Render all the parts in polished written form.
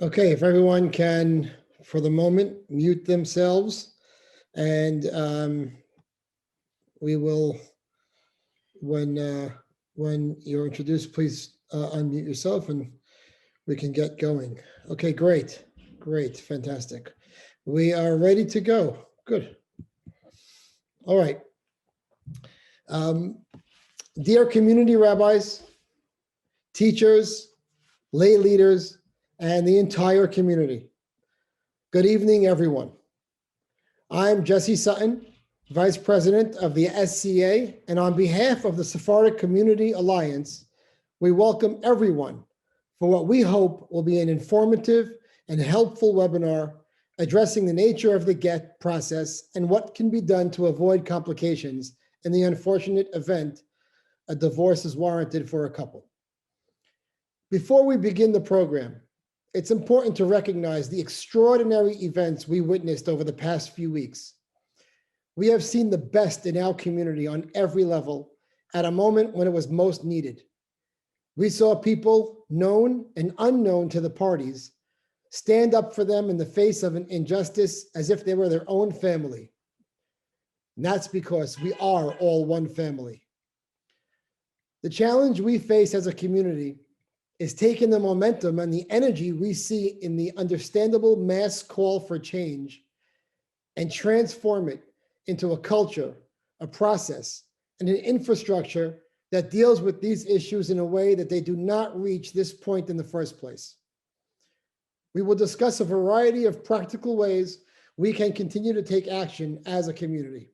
Okay, if everyone can, for the moment, mute themselves, and we will, when you're introduced, please unmute yourself, and we can get going. Okay, great, fantastic. We are ready to go. Good. All right. Dear community rabbis, teachers, lay leaders, and the entire community, good evening, everyone. I'm Jesse Sutton, Vice President of the SCA, and on behalf of the Sephardic Community Alliance, we welcome everyone for what we hope will be an informative and helpful webinar addressing the nature of the Gett process and what can be done to avoid complications in the unfortunate event a divorce is warranted for a couple. Before we begin the program, it's important to recognize the extraordinary events we witnessed over the past few weeks. We have seen the best in our community on every level at a moment when it was most needed. We saw people known and unknown to the parties stand up for them in the face of an injustice as if they were their own family. And that's because we are all one family. The challenge we face as a community is taking the momentum and the energy we see in the understandable mass call for change and transform it into a culture, a process, and an infrastructure that deals with these issues in a way that they do not reach this point in the first place. We will discuss a variety of practical ways we can continue to take action as a community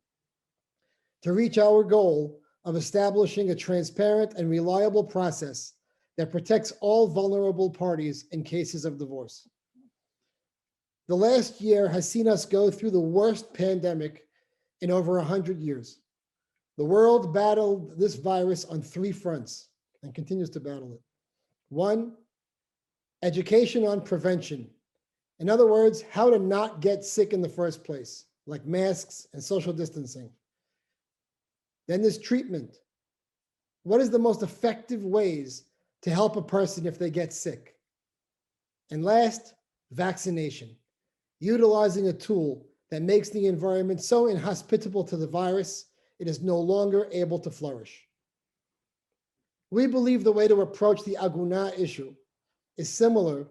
to reach our goal of establishing a transparent and reliable process that protects all vulnerable parties in cases of divorce. The last year has seen us go through the worst pandemic in over 100 years. The world battled this virus on three fronts and continues to battle it. One, education on prevention. In other words, how to not get sick in the first place, like masks and social distancing. Then there's treatment. What is the most effective ways to help a person if they get sick? And last, vaccination, utilizing a tool that makes the environment so inhospitable to the virus, it is no longer able to flourish. We believe the way to approach the aguna issue is similar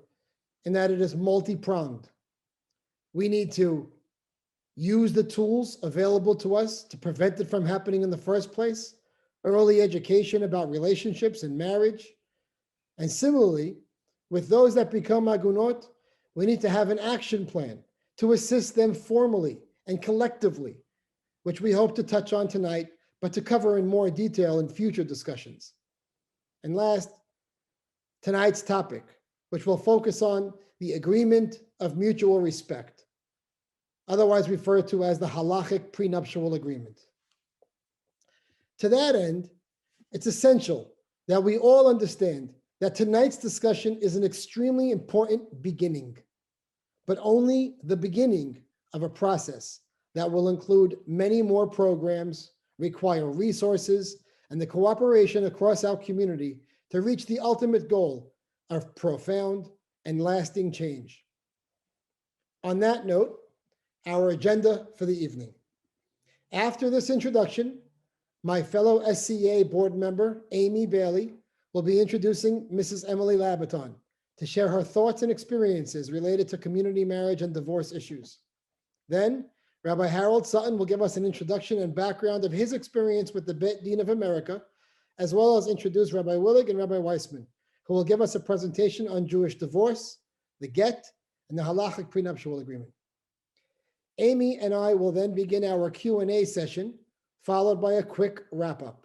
in that it is multi-pronged. We need to use the tools available to us to prevent it from happening in the first place, early education about relationships and marriage. And similarly, with those that become agunot, we need to have an action plan to assist them formally and collectively, which we hope to touch on tonight, but to cover in more detail in future discussions. And last, tonight's topic, which will focus on the agreement of mutual respect, otherwise referred to as the halachic prenuptial agreement. To that end, it's essential that we all understand that tonight's discussion is an extremely important beginning, but only the beginning of a process that will include many more programs, require resources, and the cooperation across our community to reach the ultimate goal of profound and lasting change. On that note, our agenda for the evening. After this introduction, my fellow SCA board member, Aimee Bailey, will be introducing Mrs. Emily Labaton to share her thoughts and experiences related to community marriage and divorce issues. Then, Rabbi Harold Sutton will give us an introduction and background of his experience with the Bet Din of America, as well as introduce Rabbi Willig and Rabbi Wiessmann, who will give us a presentation on Jewish divorce, the Gett, and the halachic prenuptial agreement. Aimee and I will then begin our Q&A session, followed by a quick wrap-up.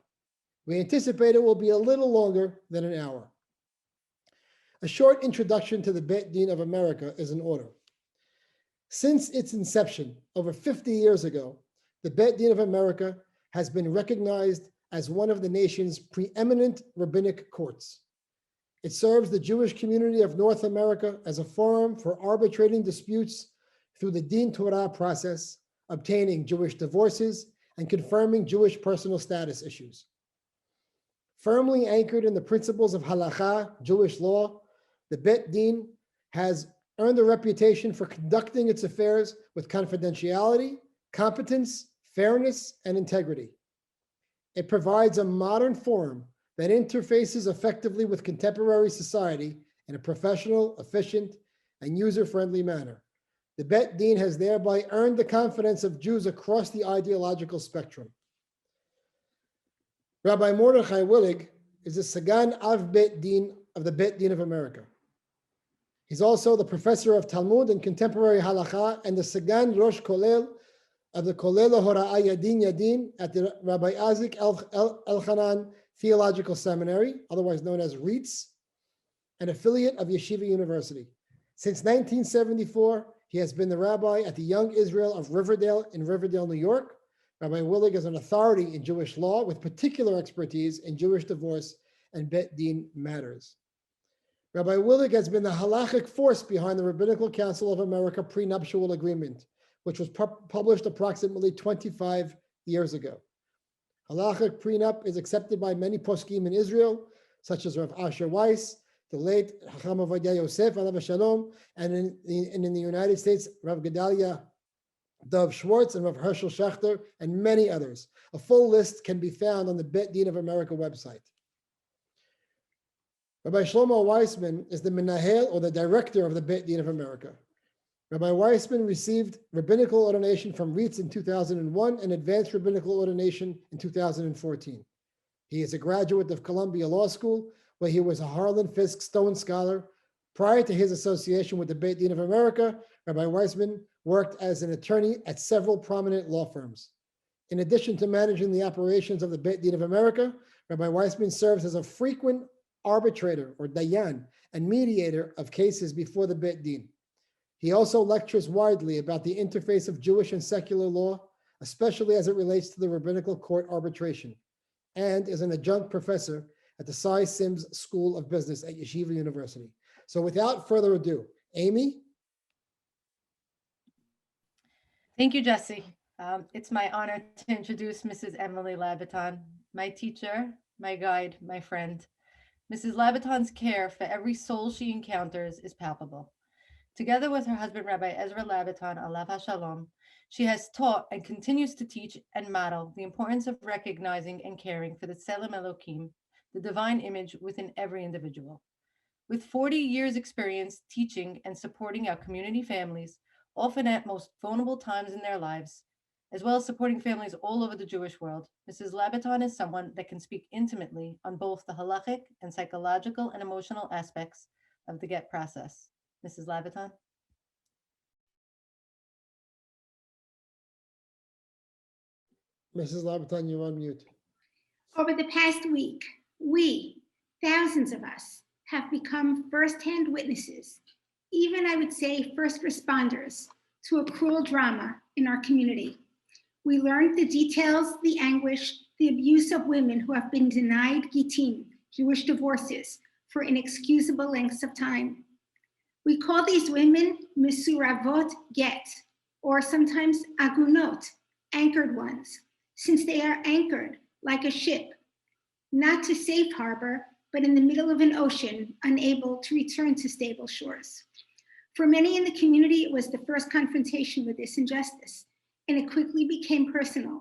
We anticipate it will be a little longer than an hour. A short introduction to the Bet Din of America is in order. Since its inception over 50 years ago, the Bet Din of America has been recognized as one of the nation's preeminent rabbinic courts. It serves the Jewish community of North America as a forum for arbitrating disputes through the Din Torah process, obtaining Jewish divorces, and confirming Jewish personal status issues. Firmly anchored in the principles of halakha, Jewish law, the Bet Din has earned a reputation for conducting its affairs with confidentiality, competence, fairness, and integrity. It provides a modern forum that interfaces effectively with contemporary society in a professional, efficient, and user-friendly manner. The Bet Din has thereby earned the confidence of Jews across the ideological spectrum. Rabbi Mordechai Willig is the Sagan Av Bet Din of the Bet Din of America. He's also the professor of Talmud and contemporary halacha and the Sagan Rosh Kolel of the Kolel Hora'ah Yadin Yadin at the Rabbi Isaac Elchanan Theological Seminary, otherwise known as REITS, an affiliate of Yeshiva University. Since 1974, he has been the rabbi at the Young Israel of Riverdale in Riverdale, New York. Rabbi Willig is an authority in Jewish law with particular expertise in Jewish divorce and Bet Din matters. Rabbi Willig has been the halachic force behind the Rabbinical Council of America prenuptial agreement, which was published approximately 25 years ago. Halachic prenup is accepted by many poskim in Israel, such as Rav Asher Weiss, the late Chacham Ovadia Yosef, alav shalom, and in the United States, Rav Gedalia Dov Schwartz and Rav Herschel Schachter, and many others. A full list can be found on the Bet Din of America website. Rabbi Shlomo Wiessmann is the Menahel, or the director of the Bet Din of America. Rabbi Wiessmann received rabbinical ordination from REITS in 2001 and advanced rabbinical ordination in 2014. He is a graduate of Columbia Law School, where he was a Harlan Fiske Stone Scholar. Prior to his association with the Bet Din of America, Rabbi Wiessmann worked as an attorney at several prominent law firms. In addition to managing the operations of the Bet Din of America, Rabbi Wiessmann serves as a frequent arbitrator, or dayan, and mediator of cases before the Bet Din. He also lectures widely about the interface of Jewish and secular law, especially as it relates to the rabbinical court arbitration, and is an adjunct professor at the Cy Sims School of Business at Yeshiva University. So without further ado, Aimee? Thank you, Jesse. It's my honor to introduce Mrs. Emily Labaton, my teacher, my guide, my friend. Mrs. Labaton's care for every soul she encounters is palpable. Together with her husband, Rabbi Ezra Labaton, alav shalom, she has taught and continues to teach and model the importance of recognizing and caring for the Tselem Elokim, the divine image within every individual. With 40 years experience teaching and supporting our community families, often at most vulnerable times in their lives, as well as supporting families all over the Jewish world, Mrs. Labaton is someone that can speak intimately on both the halachic and psychological and emotional aspects of the Gett process. Mrs. Labaton? Mrs. Labaton, you're on mute. Over the past week, we, thousands of us, have become firsthand witnesses, even I would say first responders, to a cruel drama in our community. We learned the details, the anguish, the abuse of women who have been denied gittin, Jewish divorces, for inexcusable lengths of time. We call these women mesuravot Gett, or sometimes agunot, anchored ones, since they are anchored like a ship, not to safe harbor, but in the middle of an ocean, unable to return to stable shores. For many in the community, it was the first confrontation with this injustice, and it quickly became personal.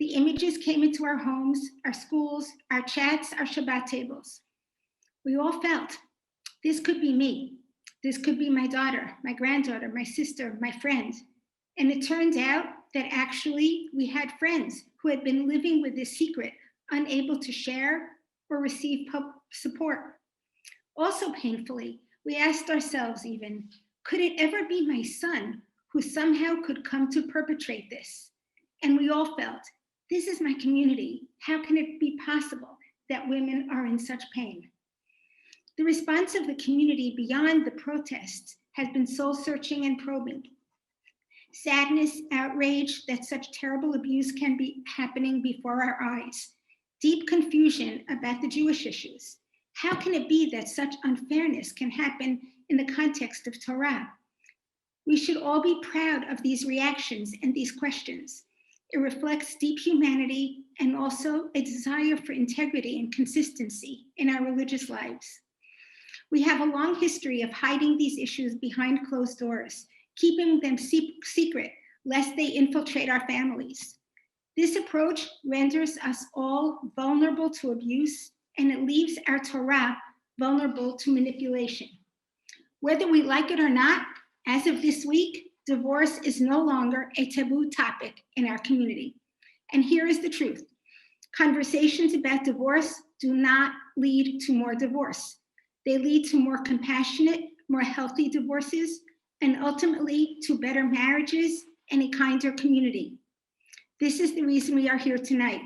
The images came into our homes, our schools, our chats, our Shabbat tables. We all felt, this could be me. This could be my daughter, my granddaughter, my sister, my friend. And it turned out that actually we had friends who had been living with this secret, unable to share or receive support. Also painfully, we asked ourselves even, could it ever be my son who somehow could come to perpetrate this? And we all felt, this is my community. How can it be possible that women are in such pain? The response of the community beyond the protests has been soul-searching and probing. Sadness, outrage that such terrible abuse can be happening before our eyes. Deep confusion about the Jewish issues. How can it be that such unfairness can happen in the context of Torah? We should all be proud of these reactions and these questions. It reflects deep humanity and also a desire for integrity and consistency in our religious lives. We have a long history of hiding these issues behind closed doors, keeping them secret lest they infiltrate our families. This approach renders us all vulnerable to abuse, and it leaves our Torah vulnerable to manipulation. Whether we like it or not, as of this week, divorce is no longer a taboo topic in our community. And here is the truth. Conversations about divorce do not lead to more divorce. They lead to more compassionate, more healthy divorces, and ultimately to better marriages and a kinder community. This is the reason we are here tonight.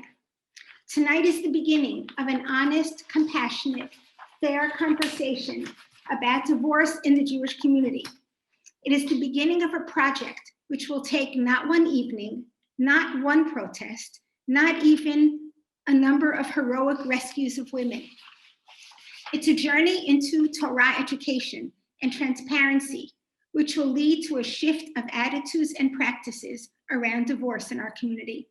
Tonight is the beginning of an honest, compassionate, fair conversation about divorce in the Jewish community. It is the beginning of a project which will take not one evening, not one protest, not even a number of heroic rescues of women. It's a journey into Torah education and transparency, which will lead to a shift of attitudes and practices around divorce in our community.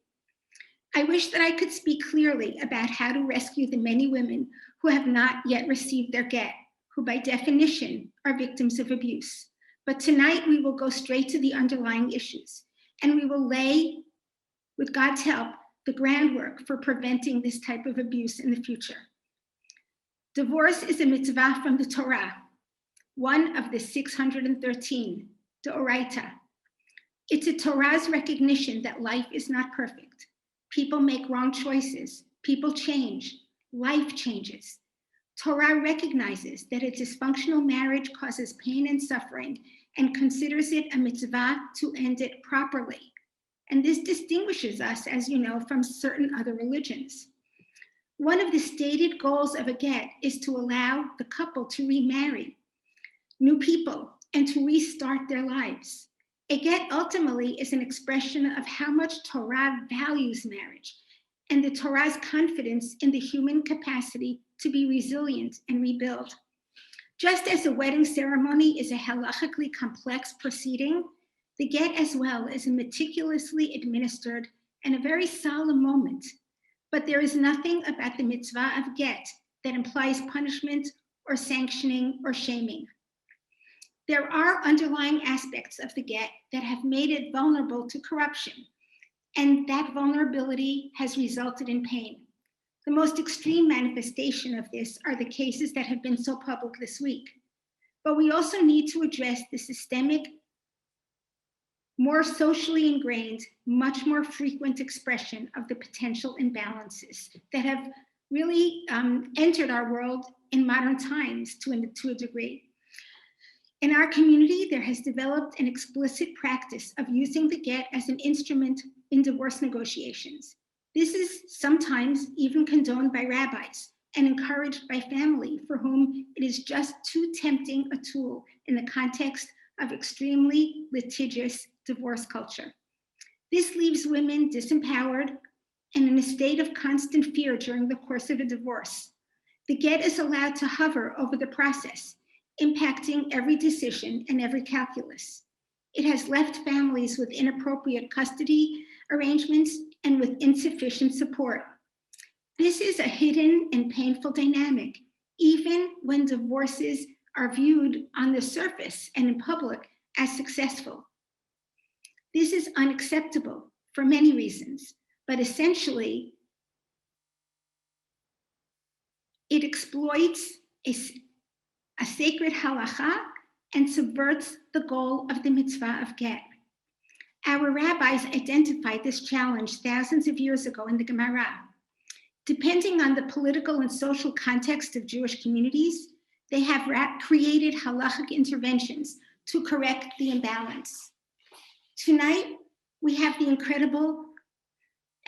I wish that I could speak clearly about how to rescue the many women who have not yet received their Gett, who by definition are victims of abuse. But tonight we will go straight to the underlying issues, and we will lay, with God's help, the groundwork for preventing this type of abuse in the future. Divorce is a mitzvah from the Torah, one of the 613, D'Oraita. It's a Torah's recognition that life is not perfect. People make wrong choices. People change. Life changes. Torah recognizes that a dysfunctional marriage causes pain and suffering and considers it a mitzvah to end it properly. And this distinguishes us, as you know, from certain other religions. One of the stated goals of a Gett is to allow the couple to remarry new people and to restart their lives. A Gett ultimately is an expression of how much Torah values marriage and the Torah's confidence in the human capacity to be resilient and rebuild. Just as a wedding ceremony is a halachically complex proceeding, the Gett as well is a meticulously administered and a very solemn moment. But there is nothing about the mitzvah of Gett that implies punishment or sanctioning or shaming. There are underlying aspects of the Gett that have made it vulnerable to corruption, and that vulnerability has resulted in pain. The most extreme manifestation of this are the cases that have been so public this week. But we also need to address the systemic, more socially ingrained, much more frequent expression of the potential imbalances that have really entered our world in modern times to a degree. In our community, there has developed an explicit practice of using the Gett as an instrument in divorce negotiations. This is sometimes even condoned by rabbis and encouraged by family for whom it is just too tempting a tool in the context of extremely litigious divorce culture. This leaves women disempowered and in a state of constant fear during the course of a divorce. The Gett is allowed to hover over the process, impacting every decision and every calculus. It has left families with inappropriate custody arrangements and with insufficient support. This is a hidden and painful dynamic, even when divorces are viewed on the surface and in public as successful. This is unacceptable for many reasons, but essentially, it exploits a sacred halacha and subverts the goal of the mitzvah of Gett. Our rabbis identified this challenge thousands of years ago in the Gemara. Depending on the political and social context of Jewish communities, they have created halachic interventions to correct the imbalance. Tonight, we have the incredible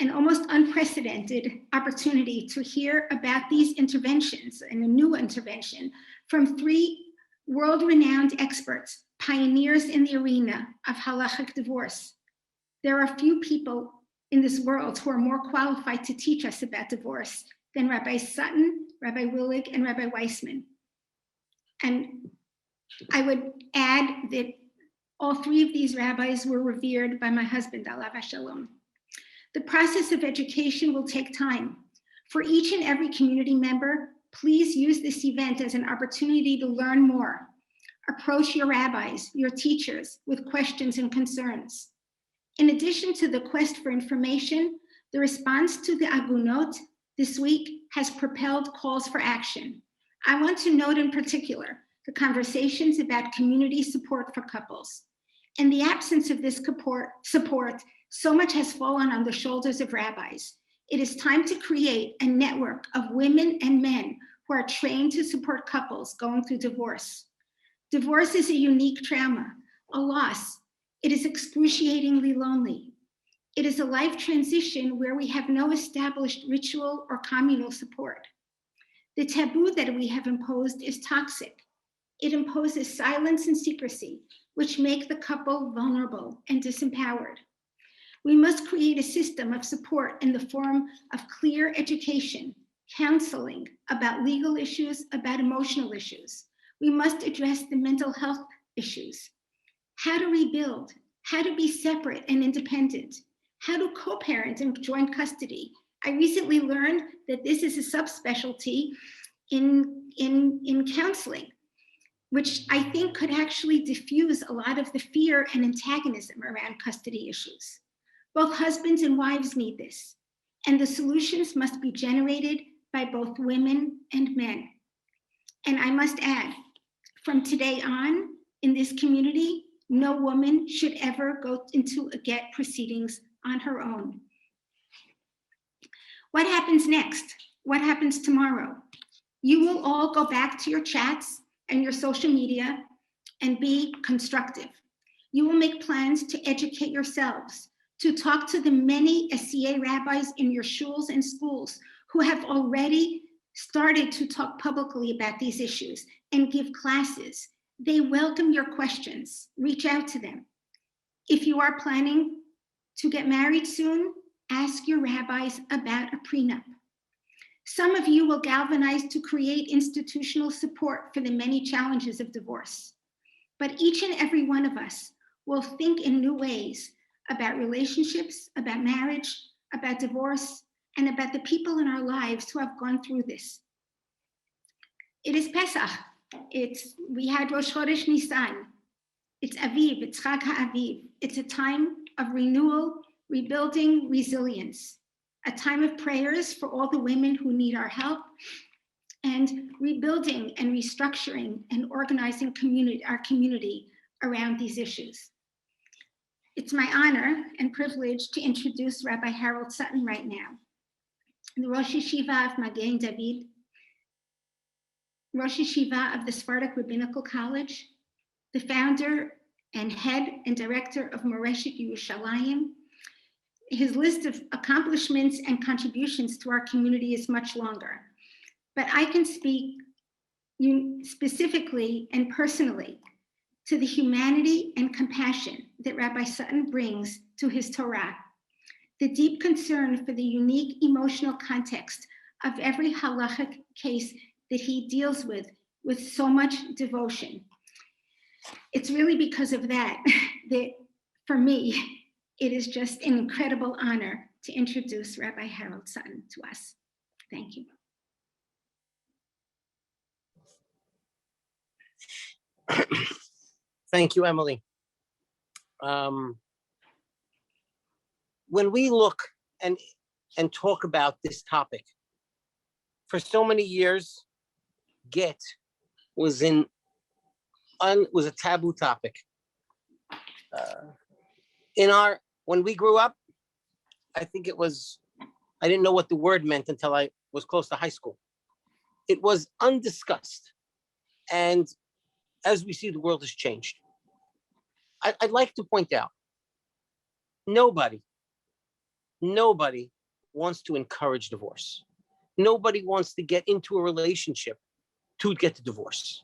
and almost unprecedented opportunity to hear about these interventions and a new intervention from three world-renowned experts, pioneers in the arena of halachic divorce. There are few people in this world who are more qualified to teach us about divorce than Rabbi Sutton, Rabbi Willig, and Rabbi Wiessmann. And I would add that all three of these rabbis were revered by my husband, alav hashalom. The process of education will take time. For each and every community member, Please use this event as an opportunity to learn more. Approach your rabbis, your teachers, with questions and concerns. In addition to the quest for information, the response to the Agunot this week has propelled calls for action. I want to note in particular the conversations about community support for couples. In the absence of this support, so much has fallen on the shoulders of rabbis. It is time to create a network of women and men who are trained to support couples going through divorce. Divorce is a unique trauma, a loss. It is excruciatingly lonely. It is a life transition where we have no established ritual or communal support. The taboo that we have imposed is toxic. It imposes silence and secrecy, which make the couple vulnerable and disempowered. We must create a system of support in the form of clear education, counseling about legal issues, about emotional issues. We must address the mental health issues, how to rebuild, how to be separate and independent, how to co-parent in joint custody. I recently learned that this is a subspecialty in counseling, which I think could actually diffuse a lot of the fear and antagonism around custody issues. Both husbands and wives need this, and the solutions must be generated by both women and men. And I must add, from today on, in this community, no woman should ever go into a Gett proceedings on her own. What happens next? What happens tomorrow? You will all go back to your chats and your social media and be constructive. You will make plans to educate yourselves, to talk to the many SCA rabbis in your shuls and schools who have already started to talk publicly about these issues and give classes. They welcome your questions. Reach out to them. If you are planning to get married soon, ask your rabbis about a prenup. Some of you will galvanize to create institutional support for the many challenges of divorce. But each and every one of us will think in new ways about relationships, about marriage, about divorce, and about the people in our lives who have gone through this. It is Pesach. We had Rosh Chodesh Nisan. It's Aviv, it's Chag HaAviv. It's a time of renewal, rebuilding, resilience, a time of prayers for all the women who need our help, and rebuilding and restructuring and organizing our community around these issues. It's my honor and privilege to introduce Rabbi Harold Sutton right now, the Rosh Yeshiva of Magen David, Rosh Yeshiva of the Sephardic Rabbinical College, the founder and head and director of Moreshet Yerushalayim. His list of accomplishments and contributions to our community is much longer, but I can speak specifically and personally to the humanity and compassion that Rabbi Sutton brings to his Torah, the deep concern for the unique emotional context of every halachic case that he deals with so much devotion. It's really because of that that, for me, it is just an incredible honor to introduce Rabbi Harold Sutton to us. Thank you. Thank you, Emily. When we look and talk about this topic, for so many years, Gett was a taboo topic. When we grew up, I think I didn't know what the word meant until I was close to high school. It was undiscussed. And as we see, the world has changed. I'd like to point out, nobody wants to encourage divorce. Nobody wants to get into a relationship to get the divorce.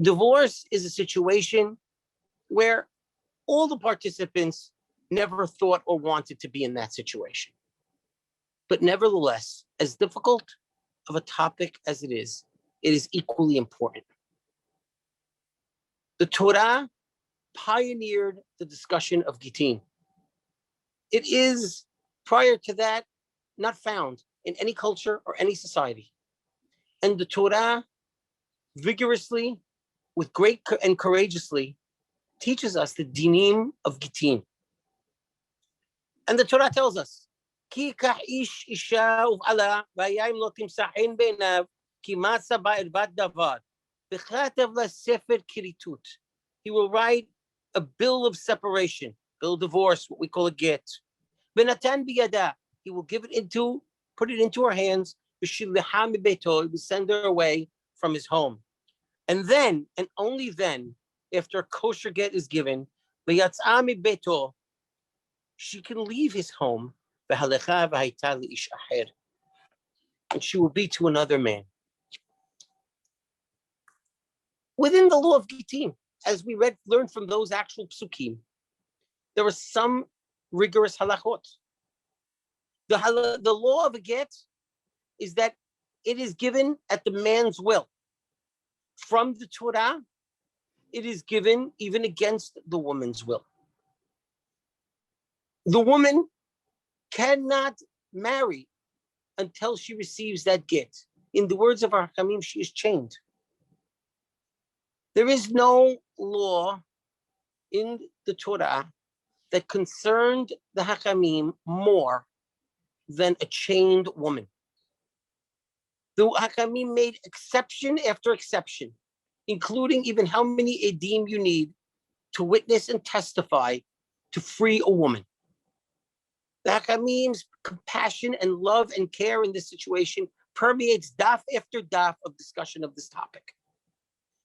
Divorce is a situation where all the participants never thought or wanted to be in that situation. But nevertheless, as difficult of a topic as it is equally important. The Torah pioneered the discussion of Gittin. It is, prior to that, not found in any culture or any society. And the Torah vigorously, with great and courageously, teaches us the dinim of Gittin. And the Torah tells us, Ki ish isha uv'ala v'ayayim lo timsahin be'enav ki matza ba'ervat davar v'chatev la'sefer kiritut. He will write a bill of separation, bill of divorce, what we call a get. V'natan biyada. He will put it into her hands. V'shilha mibeto. He will send her away from his home. And then, and only then, after a kosher get is given, v'yatzah mibeto, she can leave his home, and she will be to another man. Within the law of Gittin, as we learned from those actual psukim, there are some rigorous halachot. The law of a get is that it is given at the man's will. From the Torah, it is given even against the woman's will. The woman cannot marry until she receives that get. In the words of our Hakamim, she is chained. There is no law in the Torah that concerned the Hakamim more than a chained woman. The Hakamim made exception after exception, including even how many edim you need to witness and testify to free a woman. The Hakamim's compassion and love and care in this situation permeates daf after daf of discussion of this topic.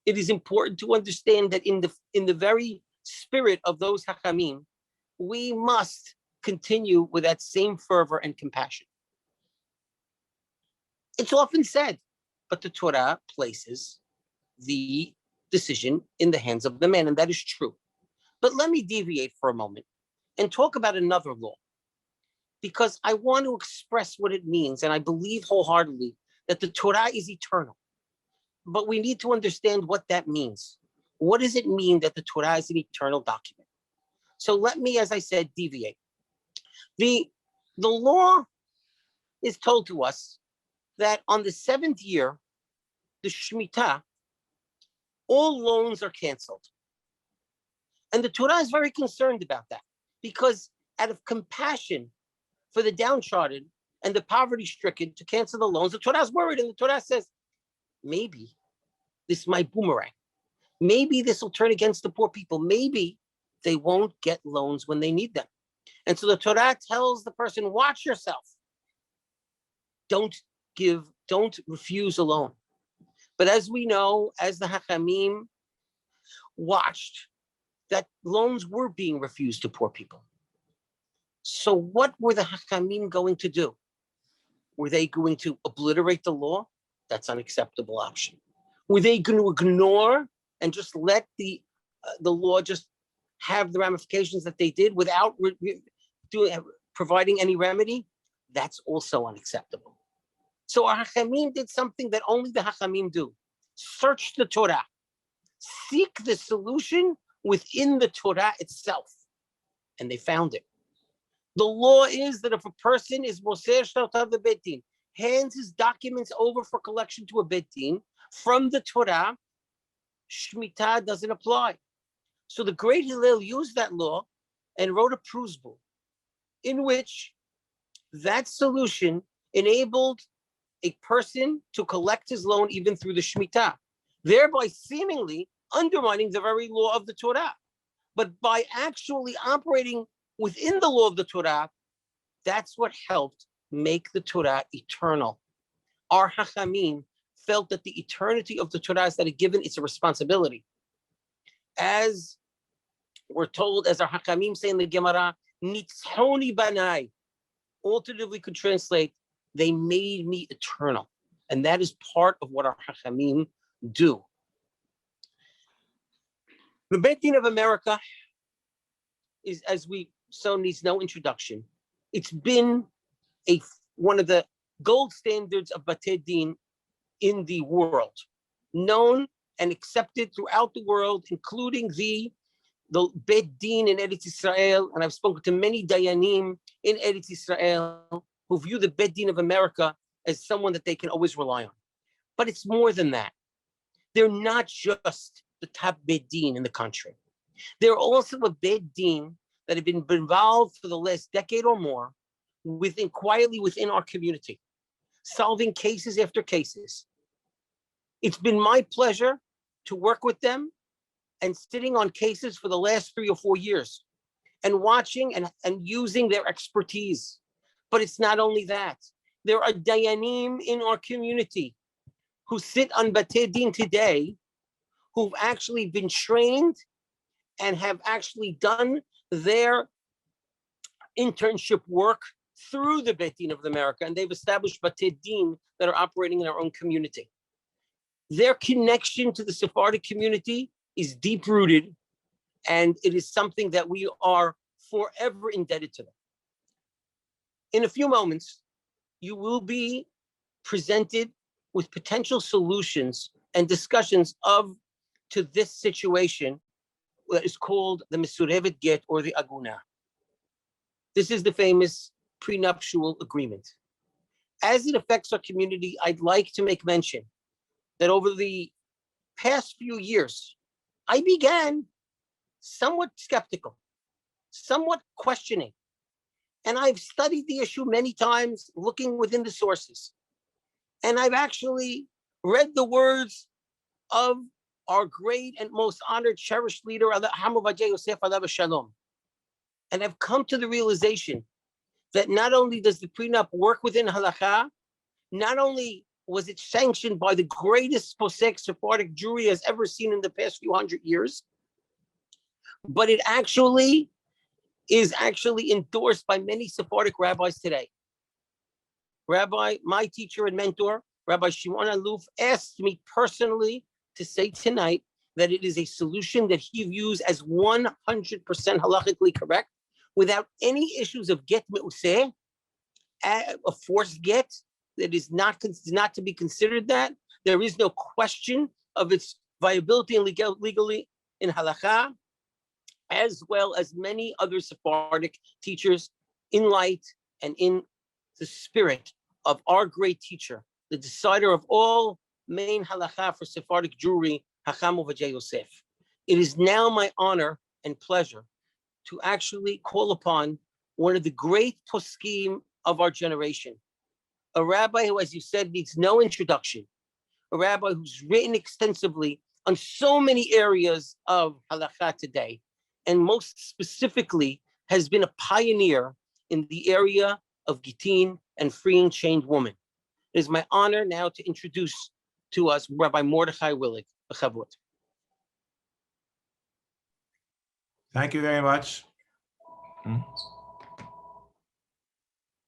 It is important to understand that in the very spirit of those Hakamim, we must continue with that same fervor and compassion. It's often said, but the Torah places the decision in the hands of the man, and that is true. But let me deviate for a moment and talk about another law, because I want to express what it means, and I believe wholeheartedly that the Torah is eternal. But we need to understand what that means. What does it mean that the Torah is an eternal document? So let me, as I said, deviate. The law is told to us that on the 7th year, the Shemitah, all loans are canceled. And the Torah is very concerned about that, because out of compassion for the downtrodden and the poverty-stricken to cancel the loans, the Torah is worried, and the Torah says, maybe this might boomerang. Maybe this will turn against the poor people. Maybe they won't get loans when they need them. And so the Torah tells the person, watch yourself. Don't refuse a loan. But as we know, as the Hakamim watched, that loans were being refused to poor people. So what were the Hakamim going to do? Were they going to obliterate the law? That's an unacceptable option. Were they going to ignore and just let the law just have the ramifications that they did without providing any remedy? That's also unacceptable. So our Hachamim did something that only the Hachamim do. Search the Torah. Seek the solution within the Torah itself. And they found it. The law is that if a person is Moser Shtotav the Beit Din, hands his documents over for collection to a Beit Din from the Torah, Shemitah doesn't apply. So the great Hillel used that law and wrote a prusbul in which that solution enabled a person to collect his loan even through the Shemitah, thereby seemingly undermining the very law of the Torah. But by actually operating within the law of the Torah, that's what helped make the Torah eternal. Our Hachamim felt that the eternity of the Torah is that it's given, it's a responsibility. As we're told, as our Hachamim say in the Gemara, Nitzhoni banai, alternatively could translate, they made me eternal. And that is part of what our Hachamim do. The Beit Din of America is, as we so needs no introduction, it's been one of the gold standards of Batei Din in the world, known and accepted throughout the world, including the Beit Din in Eretz Israel. And I've spoken to many Dayanim in Eretz Israel who view the Beit Din of America as someone that they can always rely on. But it's more than that. They're not just the top Beit Din in the country. They're also a Beit Din that have been involved for the last decade or more quietly within our community, solving cases after cases. It's been my pleasure to work with them and sitting on cases for the last 3 or 4 years and watching and using their expertise. But it's not only that. There are dayanim in our community who sit on Batei Din today, who've actually been trained and have actually done their internship work through the Beit Din of America, and they've established Batei Din that are operating in our own community. Their connection to the Sephardic community is deep-rooted, and it is something that we are forever indebted to them. In a few moments, you will be presented with potential solutions and discussions to this situation that is called the Mesurevet Gett or the Aguna. This is the famous prenuptial agreement. As it affects our community, I'd like to make mention that over the past few years, I began somewhat skeptical, somewhat questioning, and I've studied the issue many times, looking within the sources. And I've actually read the words of our great and most honored, cherished leader, Rabbi Yosef Alav Shalom. And I've come to the realization that not only does the prenup work within halakha, not only was it sanctioned by the greatest posek Sephardic Jewry has ever seen in the past few hundred years, but it actually is endorsed by many Sephardic rabbis today. Rabbi, my teacher and mentor, Rabbi Shimon Aluf, asked me personally to say tonight that it is a solution that he views as 100% halachically correct, without any issues of get me'useh, a forced get that is not to be considered that. There is no question of its viability and legally in halakha, as well as many other Sephardic teachers in light and in the spirit of our great teacher, the decider of all main halakha for Sephardic Jewry, Hacham Ovadia Yosef. It is now my honor and pleasure to actually call upon one of the great poskim of our generation, a rabbi who, as you said, needs no introduction, a rabbi who's written extensively on so many areas of halakha today, and most specifically has been a pioneer in the area of Gittin and freeing chained women. It is my honor now to introduce to us Rabbi Mordechai Willig. Thank you very much. I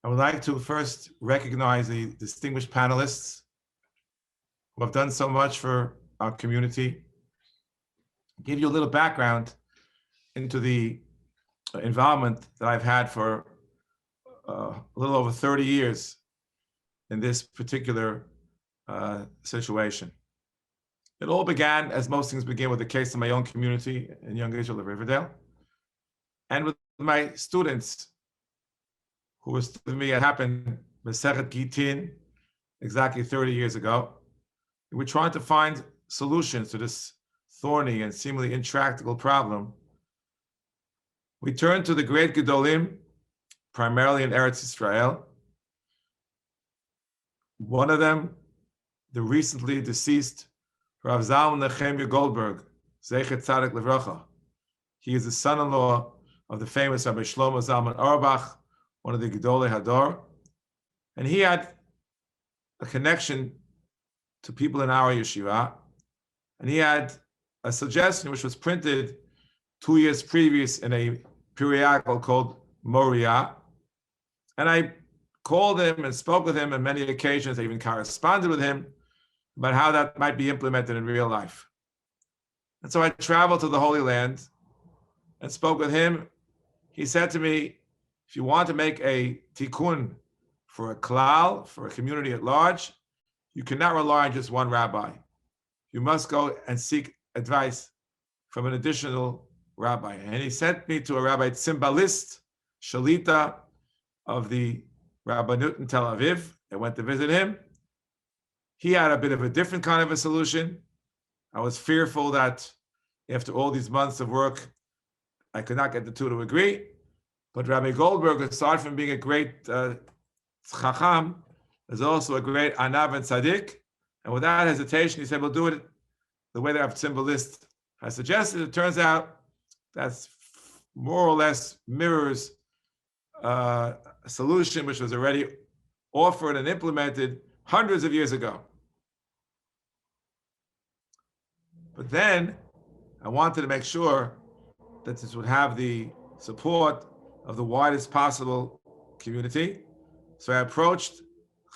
would like to first recognize the distinguished panelists who have done so much for our community. Give you a little background into the involvement that I've had for a little over 30 years in this particular situation. It all began, as most things begin, with the case of my own community in Young Israel of Riverdale, and with my students who were with me. It happened Masechet Gittin exactly 30 years ago. We were trying to find solutions to this thorny and seemingly intractable problem. We turned to the great Gedolim, primarily in Eretz Israel. One of them, the recently deceased Rav Zalman Nechemia Goldberg, Zeichet Tzadik Levracha. He is the son-in-law of the famous Rabbi Shlomo Zalman Auerbach, one of the Gedolei Hador. And he had a connection to people in our yeshiva. And he had a suggestion which was printed 2 years previous in a periodical called Moriah. And I called him and spoke with him on many occasions. I even corresponded with him about how that might be implemented in real life. And so I traveled to the Holy Land and spoke with him. He said to me, if you want to make a tikkun for a klal, for a community at large, you cannot rely on just one rabbi. You must go and seek advice from an additional rabbi. And he sent me to a rabbi tzimbalist, Shalita of the Rabbanut in Tel Aviv. I went to visit him. He had a bit of a different kind of a solution. I was fearful that after all these months of work, I could not get the two to agree. But Rabbi Goldberg, aside from being a great chacham, is also a great anav and tzaddik. And without hesitation, he said, we'll do it the way that our symbolist has suggested. It turns out that's more or less mirrors a solution which was already offered and implemented hundreds of years ago. But then I wanted to make sure that this would have the support of the widest possible community. So I approached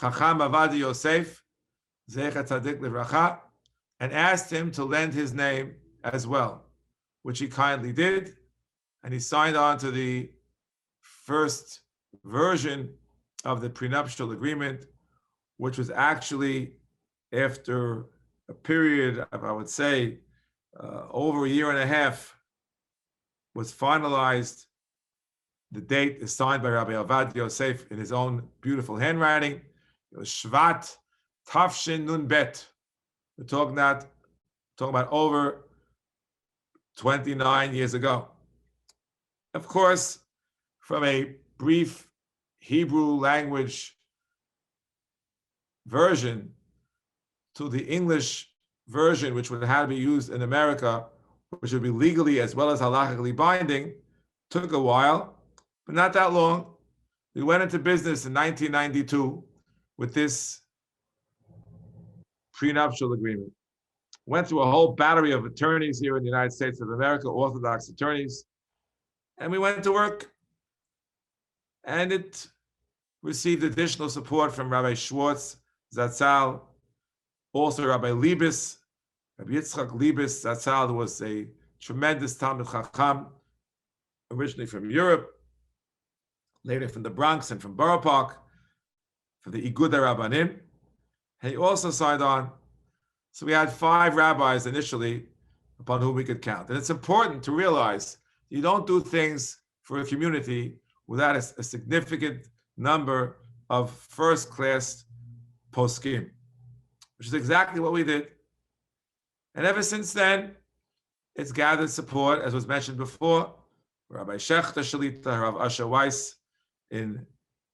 Chacham Avadi Yosef, Zecher Tzadik Livracha, and asked him to lend his name as well, which he kindly did. And he signed on to the first version of the prenuptial agreement, which was actually after a period of, I would say, over a year and a half, was finalized. The date is signed by Rabbi Avad Yosef in his own beautiful handwriting. It was Shvat Tafshin Nun Bet. We're talking about over 29 years ago. Of course, from a brief Hebrew language version to the English version, which would have to be used in America, which would be legally as well as halachically binding, took a while, but not that long. We went into business in 1992 with this prenuptial agreement. Went through a whole battery of attorneys here in the United States of America, Orthodox attorneys, and we went to work. And it received additional support from Rabbi Schwartz Zatzal, also Rabbi Liebes, Rabbi Yitzchak Liebes Zatzal, who was a tremendous Talmid Chacham, originally from Europe, later from the Bronx and from Borough Park, for the Igud HaRabbanim. And he also signed on. So we had 5 rabbis initially upon whom we could count. And it's important to realize you don't do things for a community without a significant number of first-class poskim, which is exactly what we did. And ever since then, it's gathered support, as was mentioned before. Rabbi Shechter Shalita, Rav Asher Weiss in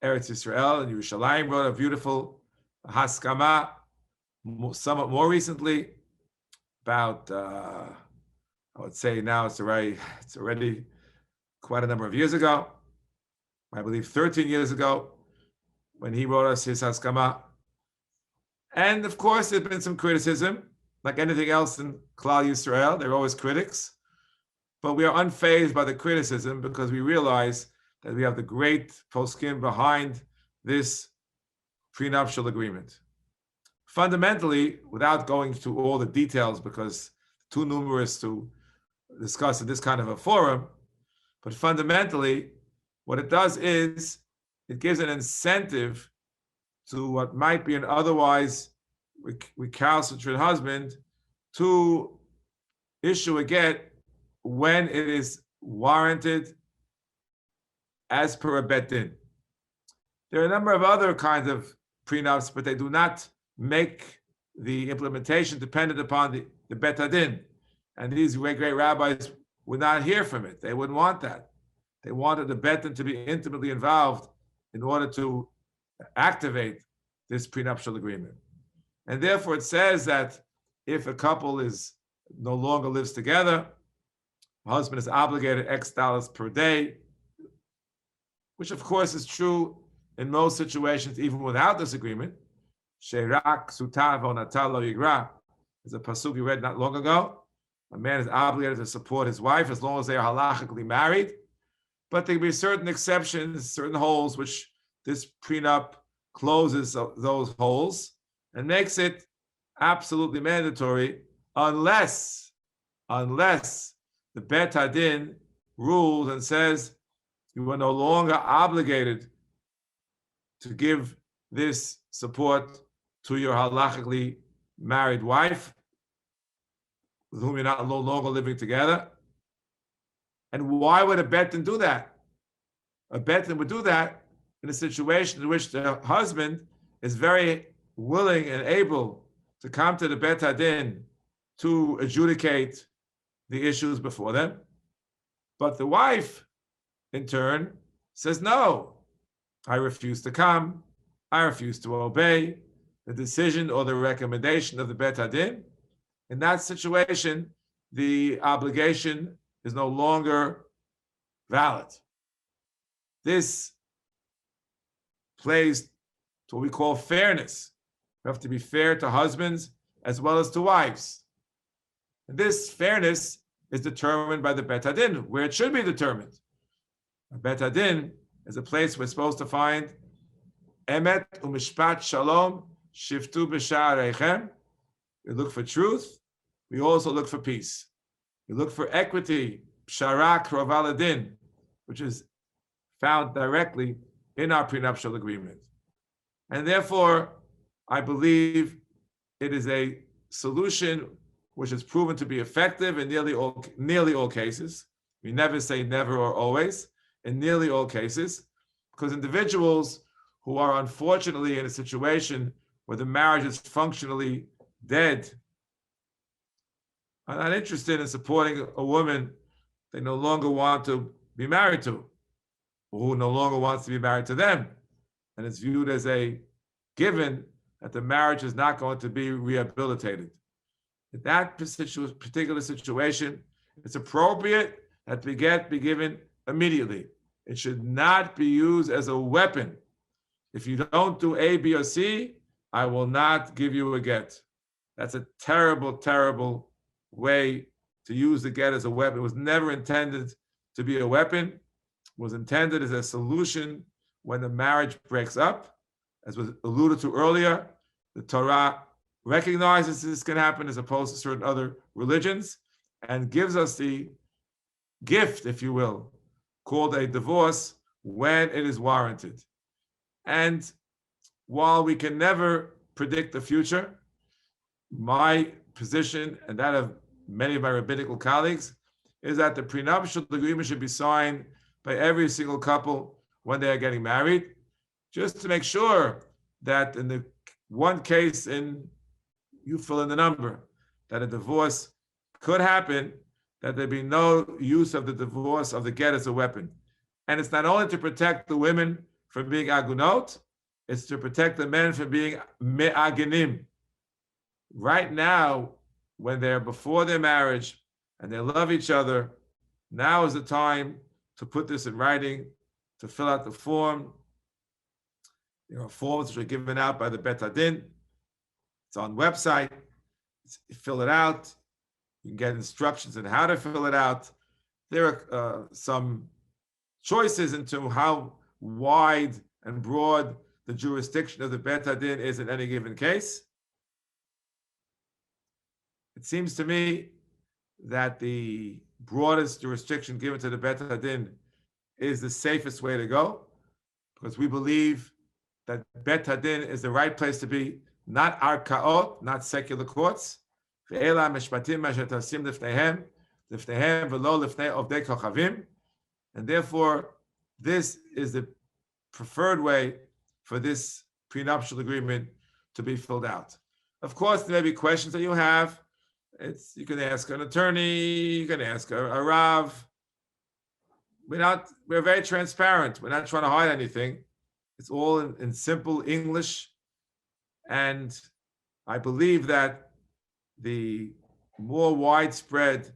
Eretz Yisrael, in Yerushalayim, wrote a beautiful haskama, somewhat more recently, about, I would say now it's already quite a number of years ago. I believe 13 years ago, when he wrote us his haskama. And of course, there's been some criticism, like anything else in Klal Yisrael. There are always critics. But we are unfazed by the criticism because we realize that we have the great poskim behind this prenuptial agreement. Fundamentally, without going through all the details because too numerous to discuss in this kind of a forum, but fundamentally, what it does is it gives an incentive to what might be an otherwise recalcitrant husband to issue a get when it is warranted as per a bet din. There are a number of other kinds of prenups, but they do not make the implementation dependent upon the bet din. And these great rabbis would not hear from it. They wouldn't want that. They wanted the bet din to be intimately involved in order to activate this prenuptial agreement. And therefore it says that if a couple is no longer lives together, the husband is obligated X dollars per day, which of course is true in most situations, even without this agreement. Sherak sutav onatal lo yigra is a pasuk we read not long ago. A man is obligated to support his wife as long as they are halachically married. But there can be certain exceptions, certain holes, which this prenup closes those holes and makes it absolutely mandatory unless the Bet Hadin rules and says you are no longer obligated to give this support to your halachically married wife with whom you're no longer living together. And why would a Bet Din do that? A Bet Din would do that in a situation in which the husband is very willing and able to come to the Bet Hadin to adjudicate the issues before them. But the wife, in turn, says, no, I refuse to come. I refuse to obey the decision or the recommendation of the Bet Hadin. In that situation, the obligation is no longer valid. This plays to what we call fairness. We have to be fair to husbands as well as to wives. And this fairness is determined by the Bet Hadin, where it should be determined. A Bet Hadin is a place we're supposed to find Emet u'mishpat shalom shiftu b'sha'areichem. We look for truth. We also look for peace. We look for equity, pshara krova ladin, which is found directly in our prenuptial agreement. And therefore, I believe it is a solution which is proven to be effective in nearly all cases. We never say never or always, in nearly all cases, because individuals who are unfortunately in a situation where the marriage is functionally dead are not interested in supporting a woman they no longer want to be married to, or who no longer wants to be married to them. And it's viewed as a given that the marriage is not going to be rehabilitated. In that particular situation, it's appropriate that the get be given immediately. It should not be used as a weapon. If you don't do A, B, or C, I will not give you a get. That's a terrible, terrible way to use the get as a weapon. It was never intended to be a weapon. It was intended as a solution when the marriage breaks up. As was alluded to earlier, the Torah recognizes this can happen as opposed to certain other religions and gives us the gift, if you will, called a divorce when it is warranted. And while we can never predict the future, my position and that of many of my rabbinical colleagues is that the prenuptial agreement should be signed by every single couple when they are getting married, just to make sure that in the one case in, you fill in the number, that a divorce could happen, that there be no use of the divorce of the get as a weapon. And it's not only to protect the women from being agunot, it's to protect the men from being me'aginim. Right now, when they're before their marriage and they love each other, now is the time to put this in writing, to fill out the form. There are forms which are given out by the Bet Hadin. It's on the website. You fill it out. You can get instructions on how to fill it out. There are some choices into how wide and broad the jurisdiction of the Bet Hadin is in any given case. It seems to me that the broadest jurisdiction given to the Bet Hadin is the safest way to go, because we believe that Bet Hadin is the right place to be, not arkaot, not secular courts. And therefore, this is the preferred way for this prenuptial agreement to be filled out. Of course, there may be questions that you have. You can ask an attorney, you can ask a Rav. We're very transparent. We're not trying to hide anything. It's all in simple English. And I believe that the more widespread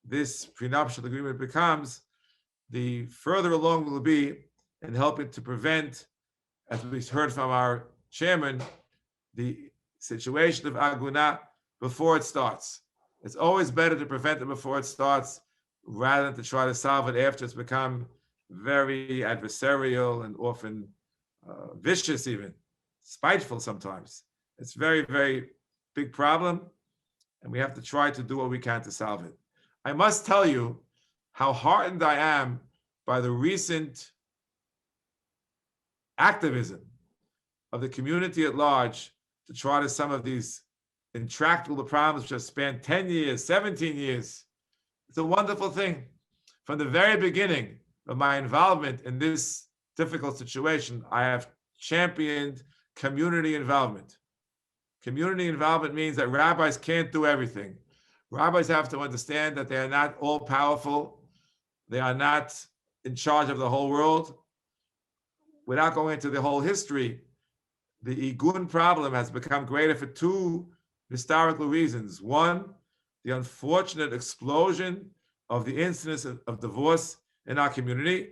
this prenuptial agreement becomes, the further along we'll be in helping to prevent, as we heard from our chairman, the situation of aguna before it starts. It's always better to prevent it before it starts rather than to try to solve it after it's become very adversarial and often vicious, even spiteful sometimes. It's very, very big problem, and we have to try to do what we can to solve it. I must tell you how heartened I am by the recent activism of the community at large to try to some of these intractable problems which have spanned 10 years, 17 years. It's a wonderful thing. From the very beginning of my involvement in this difficult situation, I have championed community involvement. Community involvement means that rabbis can't do everything. Rabbis have to understand that they are not all powerful. They are not in charge of the whole world. Without going into the whole history, the Igun problem has become greater for two historical reasons. One, the unfortunate explosion of the incidence of divorce in our community.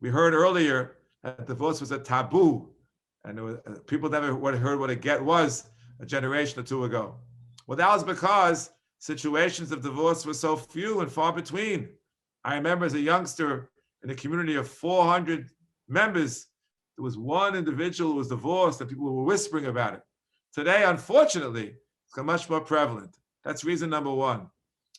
We heard earlier that divorce was a taboo, and people never heard what a get was a generation or two ago. Well, that was because situations of divorce were so few and far between. I remember as a youngster in a community of 400 members, there was one individual who was divorced and people were whispering about it. Today, unfortunately, it's much more prevalent. That's reason number one.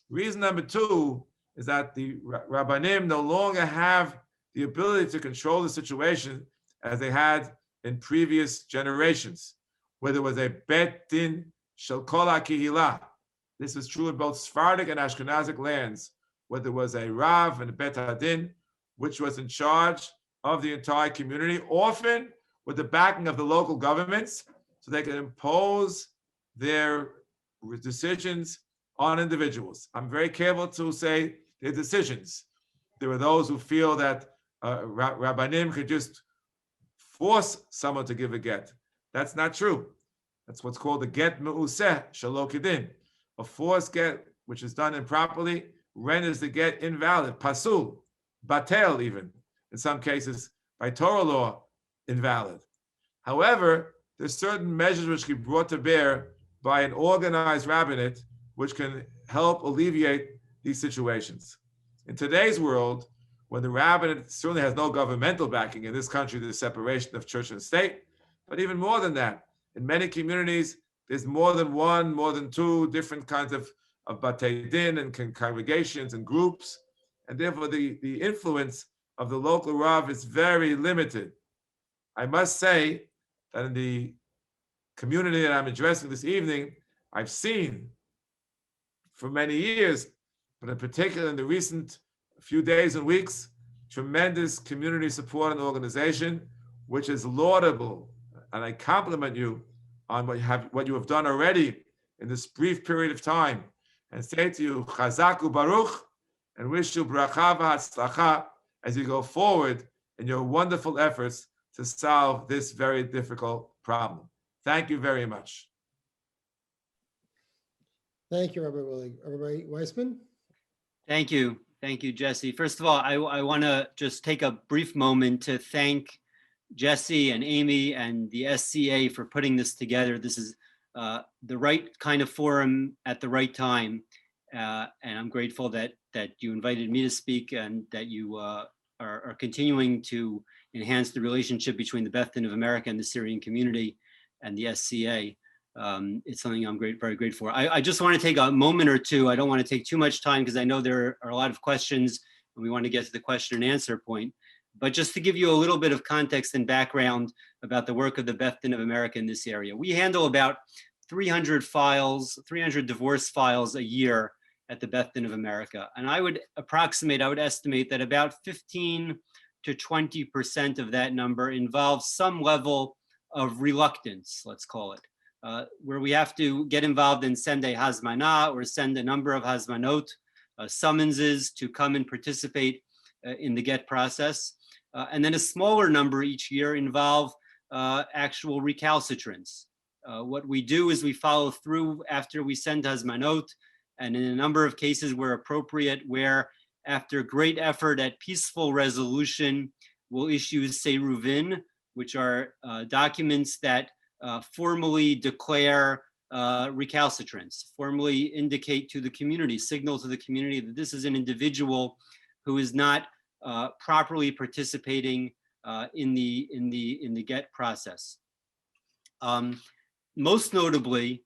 Reason number two is that the Rabbanim no longer have the ability to control the situation as they had in previous generations, where there was a Bet Din Shel Kol HaKehillah. This was true in both Sephardic and Ashkenazic lands, where there was a Rav and a Bet Hadin, which was in charge of the entire community, often with the backing of the local governments, so they could impose their decisions on individuals. I'm very careful to say their decisions. There are those who feel that Rabbanim could just force someone to give a get. That's not true. That's what's called the get me'useh shelo kedin. A forced get, which is done improperly, renders the get invalid, pasul, batel even, in some cases, by Torah law, invalid. However, there's certain measures which can be brought to bear by an organized rabbinate, which can help alleviate these situations. In today's world, when the rabbinate certainly has no governmental backing, in this country, there's separation of church and state, but even more than that, in many communities, there's more than one, more than two different kinds of batei din and congregations and groups, and therefore the influence of the local Rav is very limited. I must say that in the community that I'm addressing this evening, I've seen for many years, but in particular in the recent few days and weeks, tremendous community support and organization, which is laudable. And I compliment you on what you have done already in this brief period of time, and say to you, Chazak u'Baruch, and wish you bracha v'hatzlacha as you go forward in your wonderful efforts to solve this very difficult problem. Thank you very much. Thank you, Rabbi Willig. Rabbi Wiessmann? Thank you. Thank you, Jesse. First of all, I want to just take a brief moment to thank Jesse and Aimee and the SCA for putting this together. This is the right kind of forum at the right time. And I'm grateful that you invited me to speak and that you are continuing to enhance the relationship between the Beth Din of America and the Syrian community and the SCA. It's something I'm very grateful for. I just want to take a moment or two. I don't want to take too much time because I know there are a lot of questions and we want to get to the question and answer point. But just to give you a little bit of context and background about the work of the Beth Din of America in this area. We handle about 300 divorce files a year at the Beth Din of America. And I would estimate that about 15 to 20% of that number involves some level of reluctance, let's call it, where we have to get involved and send a hazmana or send a number of hazmanot, summonses to come and participate in the get process. And then a smaller number each year involve actual recalcitrants. What we do is we follow through after we send hazmanot, and in a number of cases where appropriate, where after great effort at peaceful resolution, we'll issue seiruvin, which are documents that formally declare recalcitrants, formally indicate to the community, signal to the community that this is an individual who is not properly participating in the get process. Most notably,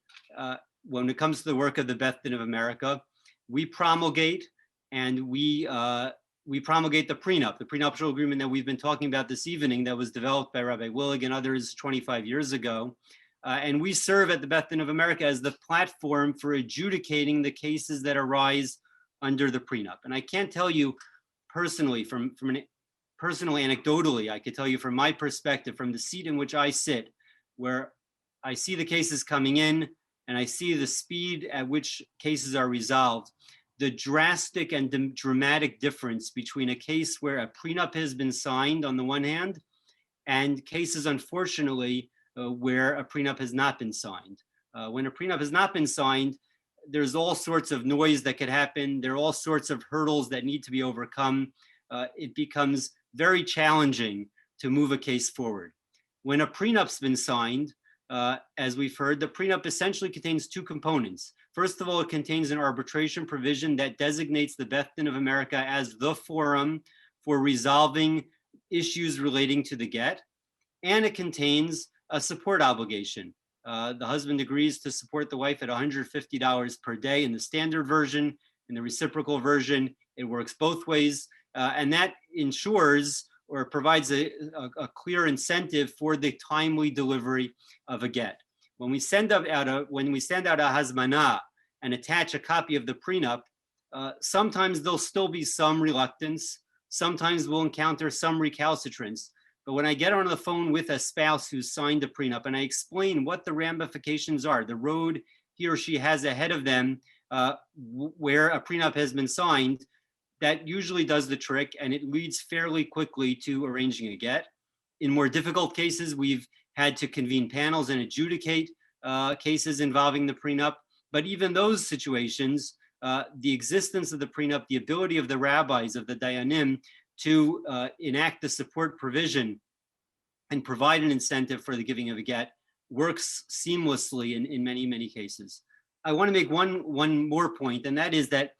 when it comes to the work of the Beth Din of America, we promulgate the prenup, the prenuptial agreement that we've been talking about this evening that was developed by Rabbi Willig and others 25 years ago. And we serve at the Beth Din of America as the platform for adjudicating the cases that arise under the prenup. And I can't tell you personally, anecdotally, I could tell you from my perspective, from the seat in which I sit, where I see the cases coming in and I see the speed at which cases are resolved, the drastic and dramatic difference between a case where a prenup has been signed on the one hand and cases, unfortunately, where a prenup has not been signed. When a prenup has not been signed, there's all sorts of noise that could happen. There are all sorts of hurdles that need to be overcome. It becomes very challenging to move a case forward. When a prenup's been signed, as we've heard, the prenup essentially contains two components. First of all, it contains an arbitration provision that designates the Beth Din of America as the forum for resolving issues relating to the Gett, and it contains a support obligation. The husband agrees to support the wife at $150 per day in the standard version. In the reciprocal version, it works both ways, and that ensures or provides a clear incentive for the timely delivery of a Gett. When we send out a hazmana and attach a copy of the prenup, sometimes there'll still be some reluctance. Sometimes we'll encounter some recalcitrance. But when I get on the phone with a spouse who's signed a prenup and I explain what the ramifications are, the road he or she has ahead of them where a prenup has been signed, that usually does the trick, and it leads fairly quickly to arranging a Gett. In more difficult cases, we've had to convene panels and adjudicate cases involving the prenup. But even those situations, the existence of the prenup, the ability of the rabbis, of the dayanim, to enact the support provision and provide an incentive for the giving of a Gett works seamlessly in many, many cases. I want to make one more point, and that is that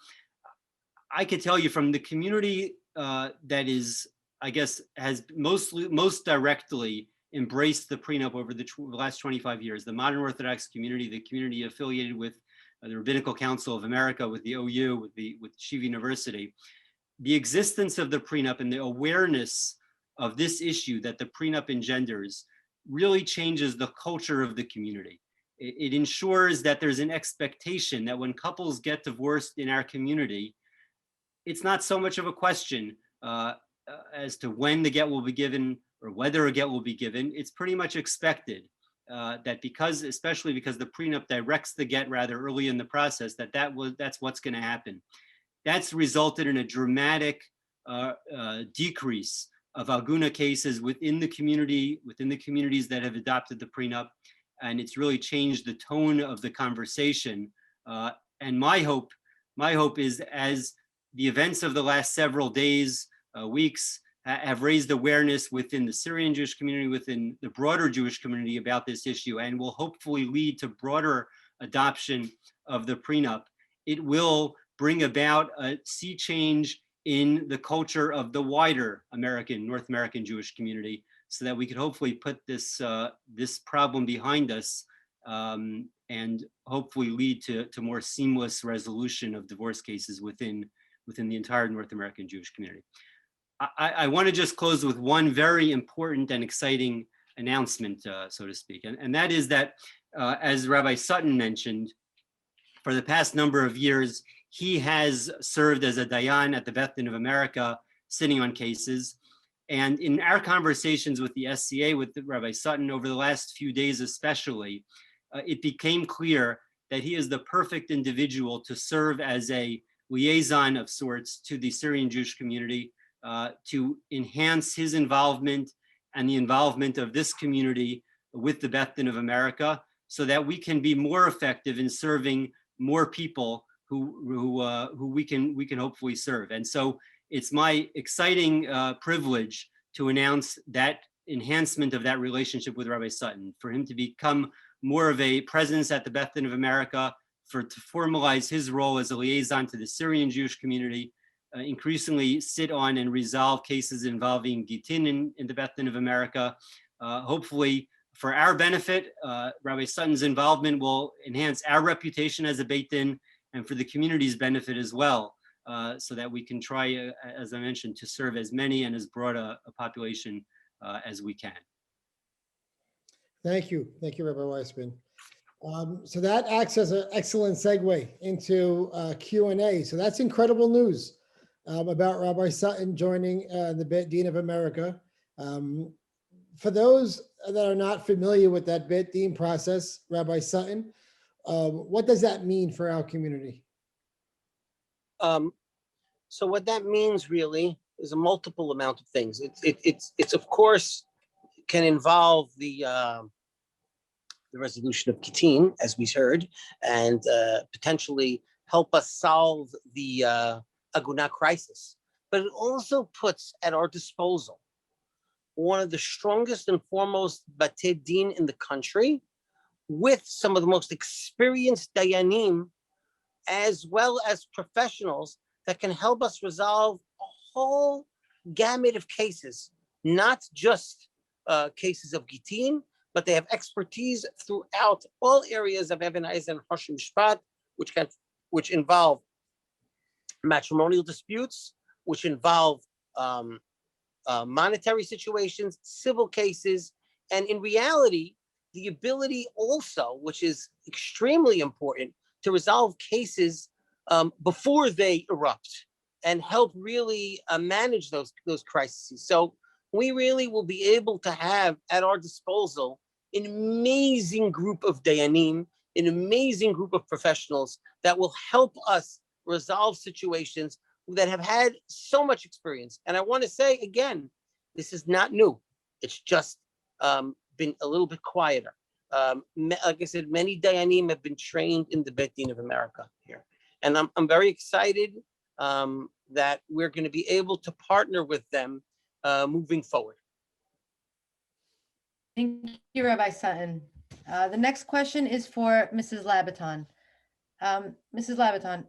I could tell you from the community that is, I guess, has most directly embraced the prenup over the last 25 years, the modern Orthodox community, the community affiliated with the Rabbinical Council of America, with the OU, with Shiva University. The existence of the prenup and the awareness of this issue that the prenup engenders really changes the culture of the community. It ensures that there's an expectation that when couples get divorced in our community, it's not so much of a question as to when the Gett will be given or whether a Gett will be given. It's pretty much expected that especially because the prenup directs the Gett rather early in the process, that's what's going to happen. That's resulted in a dramatic decrease of Aguna cases within the communities that have adopted the prenup, and it's really changed the tone of the conversation. And my hope is, as the events of the last several days, weeks, have raised awareness within the Syrian Jewish community, within the broader Jewish community about this issue, and will hopefully lead to broader adoption of the prenup. It will bring about a sea change in the culture of the wider North American Jewish community, so that we could hopefully put this problem behind us and hopefully lead to more seamless resolution of divorce cases within the entire North American Jewish community. I want to just close with one very important and exciting announcement, so to speak, and that is that, as Rabbi Sutton mentioned, for the past number of years, he has served as a dayan at the Beth Din of America, sitting on cases. And in our conversations with the SCA, with Rabbi Sutton over the last few days especially, it became clear that he is the perfect individual to serve as a liaison of sorts to the Syrian Jewish community, to enhance his involvement and the involvement of this community with the Beth Din of America, so that we can be more effective in serving more people who we can hopefully serve. And so it's my exciting privilege to announce that enhancement of that relationship with Rabbi Sutton, for him to become more of a presence at the Beth Din of America, to formalize his role as a liaison to the Syrian Jewish community, increasingly sit on and resolve cases involving Gittin in the Beth Din of America. Hopefully, for our benefit, Rabbi Sutton's involvement will enhance our reputation as a Beit Din, and for the community's benefit as well, so that we can try, as I mentioned, to serve as many and as broad a population as we can. Thank you, Rabbi Wiessmann. So that acts as an excellent segue into Q&A. So that's incredible news about Rabbi Sutton joining the Beit Din of America. For those that are not familiar with that Bet Din process, Rabbi Sutton, what does that mean for our community? So what that means really is a multiple amount of things. It's of course can involve the resolution of Gittin, as we heard, and potentially help us solve the Aguna crisis. But it also puts at our disposal one of the strongest and foremost Batei Din in the country, with some of the most experienced Dayanim, as well as professionals that can help us resolve a whole gamut of cases, not just cases of Gittin, but they have expertise throughout all areas of Even Ha'ez and Hoshim Shpat, which involve matrimonial disputes, which involve monetary situations, civil cases, and in reality, the ability also, which is extremely important, to resolve cases before they erupt and help really manage those crises. So we really will be able to have at our disposal an amazing group of dayanim, an amazing group of professionals that will help us resolve situations that have had so much experience. And I want to say again, this is not new. It's just been a little bit quieter. Like I said, many dayanim have been trained in the Bet Din of America here. And I'm very excited that we're going to be able to partner with them moving forward. Thank you, Rabbi Sutton. The next question is for Mrs. Labaton. Mrs. Labaton,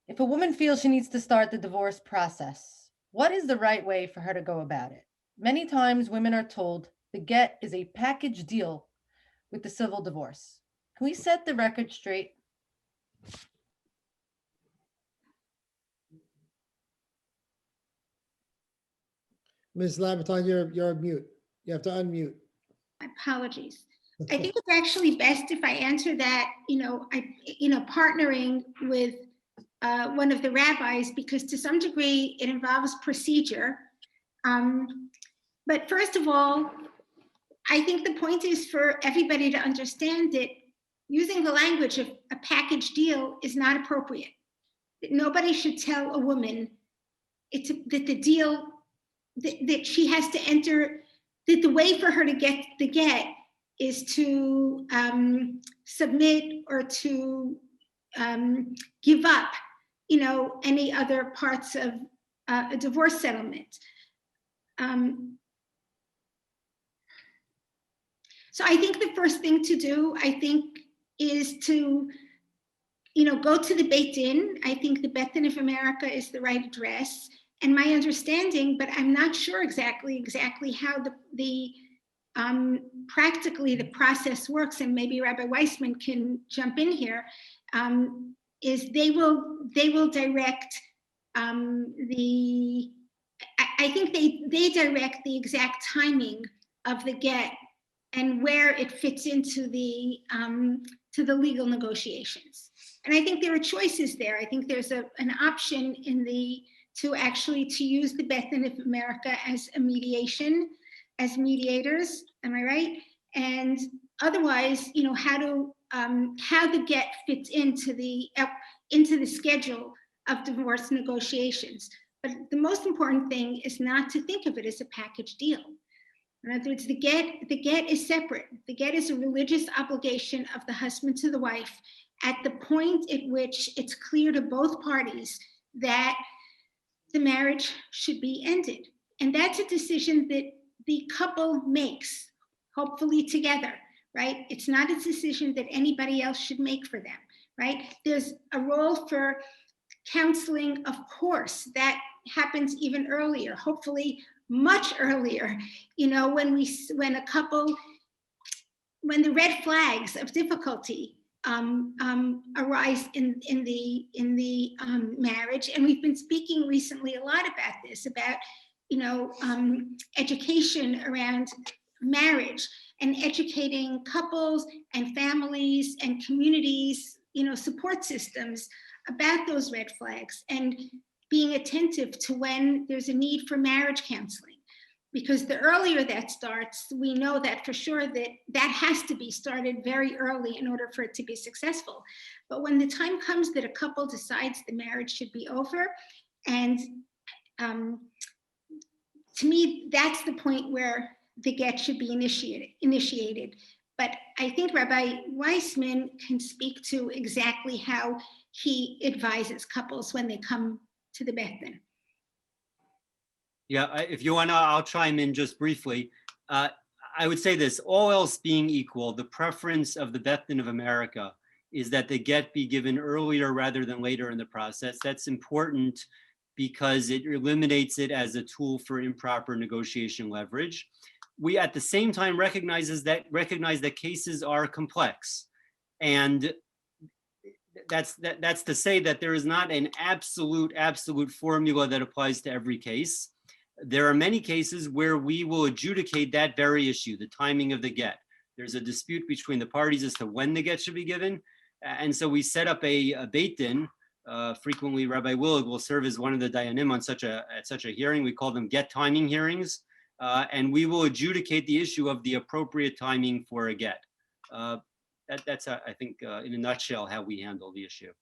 if a woman feels she needs to start the divorce process, what is the right way for her to go about it? Many times women are told the Gett is a package deal with the civil divorce. Can we set the record straight? Ms. Labaton, you're mute. You have to unmute. My apologies. I think it's actually best if I answer that, partnering with one of the rabbis, because to some degree it involves procedure. But first of all, I think the point is for everybody to understand that using the language of a package deal is not appropriate. That nobody should tell a woman that the deal that she has to enter, that the way for her to get the Gett is to submit or to give up, any other parts of a divorce settlement. So I think the first thing to do, is to, go to the Beit Din. I think the Beit Din of America is the right address. And my understanding, but I'm not sure exactly how the practically the process works, and maybe Rabbi Wiessmann can jump in here, is they will direct I think they direct the exact timing of the Gett and where it fits into the legal negotiations. And I think there are choices there. I think there's an option to use the Beit Din of America as a mediation, as mediators. Am I right? And otherwise, how the Gett fits into the schedule of divorce negotiations. But the most important thing is not to think of it as a package deal. In other words, the Gett is separate. The Gett is a religious obligation of the husband to the wife at the point at which it's clear to both parties that the marriage should be ended. And that's a decision that the couple makes, hopefully together, right? It's not a decision that anybody else should make for them, right? There's a role for counseling, of course, that happens even earlier, hopefully much earlier, when the red flags of difficulty arise in the marriage. And we've been speaking recently a lot about this, about education around marriage and educating couples and families and communities, support systems about those red flags, and being attentive to when there's a need for marriage counseling. because the earlier that starts, we know that for sure that has to be started very early in order for it to be successful. But when the time comes that a couple decides the marriage should be over, and to me, that's the point where the get should be initiated. But I think Rabbi Wiessmann can speak to exactly how he advises couples when they come to the Beth Din. Yeah, if you want to, I'll chime in just briefly. I would say this, all else being equal, the preference of the Beth Din of America is that the get be given earlier rather than later in the process. That's important because it eliminates it as a tool for improper negotiation leverage. We at the same time recognize that cases are complex. And that's to say that there is not an absolute formula that applies to every case. There are many cases where we will adjudicate that very issue, the timing of the get. There's a dispute between the parties as to when the get should be given. And so we set up a Beit Din. Frequently, Rabbi Willig will serve as one of the dayanim on such a hearing. We call them get timing hearings. And we will adjudicate the issue of the appropriate timing for a get. That's I think, in a nutshell, how we handle the issue.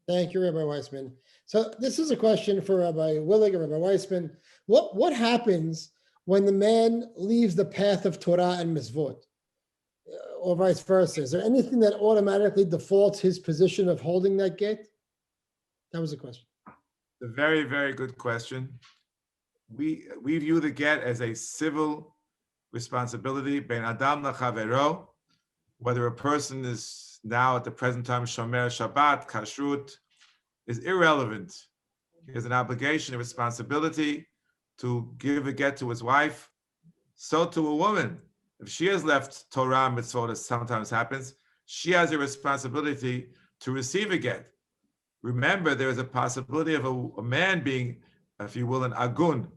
Thank you, Rabbi Wiessmann. So this is a question for Rabbi Willig and Rabbi Wiessmann. What happens when the man leaves the path of Torah and Mitzvot, or vice versa? Is there anything that automatically defaults his position of holding that get? That was a question. A very, very good question. We view the get as a civil responsibility, ben adam lachavero, whether a person is now at the present time shomer Shabbat, kashrut, is irrelevant. He has an obligation, a responsibility to give a get to his wife. So to a woman, if she has left Torah and Mitzvot, as sometimes happens, she has a responsibility to receive a get. Remember, there is a possibility of a man being, if you will, an agun.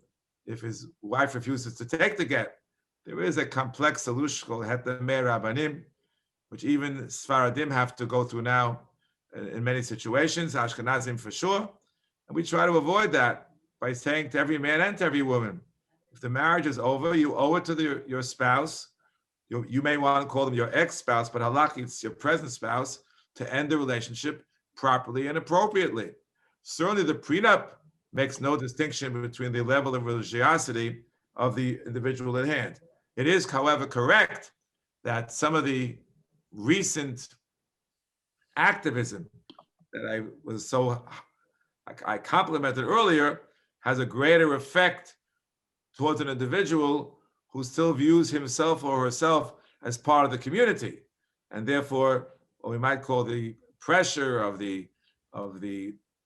If his wife refuses to take the get, there is a complex solution called heter rabbanim, which even Sfaradim have to go through now in many situations, Ashkenazim for sure. And we try to avoid that by saying to every man and to every woman, if the marriage is over, you owe it to your spouse. You may want to call them your ex-spouse, but halakhi, it's your present spouse, to end the relationship properly and appropriately. Certainly the prenup makes no distinction between the level of religiosity of the individual at hand. It is, however, correct that some of the recent activism that I complimented earlier has a greater effect towards an individual who still views himself or herself as part of the community, and therefore what we might call the pressure of the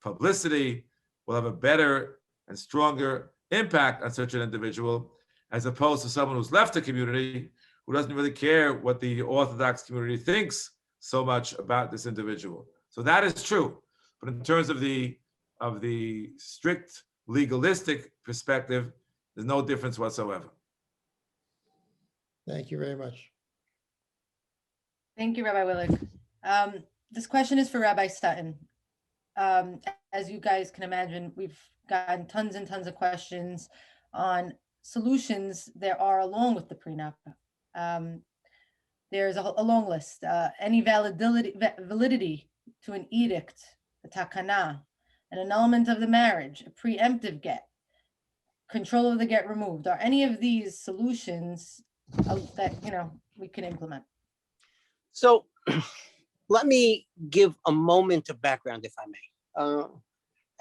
publicity will have a better and stronger impact on such an individual, as opposed to someone who's left the community who doesn't really care what the Orthodox community thinks so much about this individual. So that is true. But in terms of the strict legalistic perspective, there's no difference whatsoever. Thank you very much. Thank you, Rabbi Willik. This question is for Rabbi Sutton. As you guys can imagine, we've gotten tons and tons of questions on solutions there are along with the prenup. There's a long list. Any validity to an edict, a takana, an annulment of the marriage, a preemptive get, control of the get removed. Are any of these solutions that we can implement? So let me give a moment of background, if I may.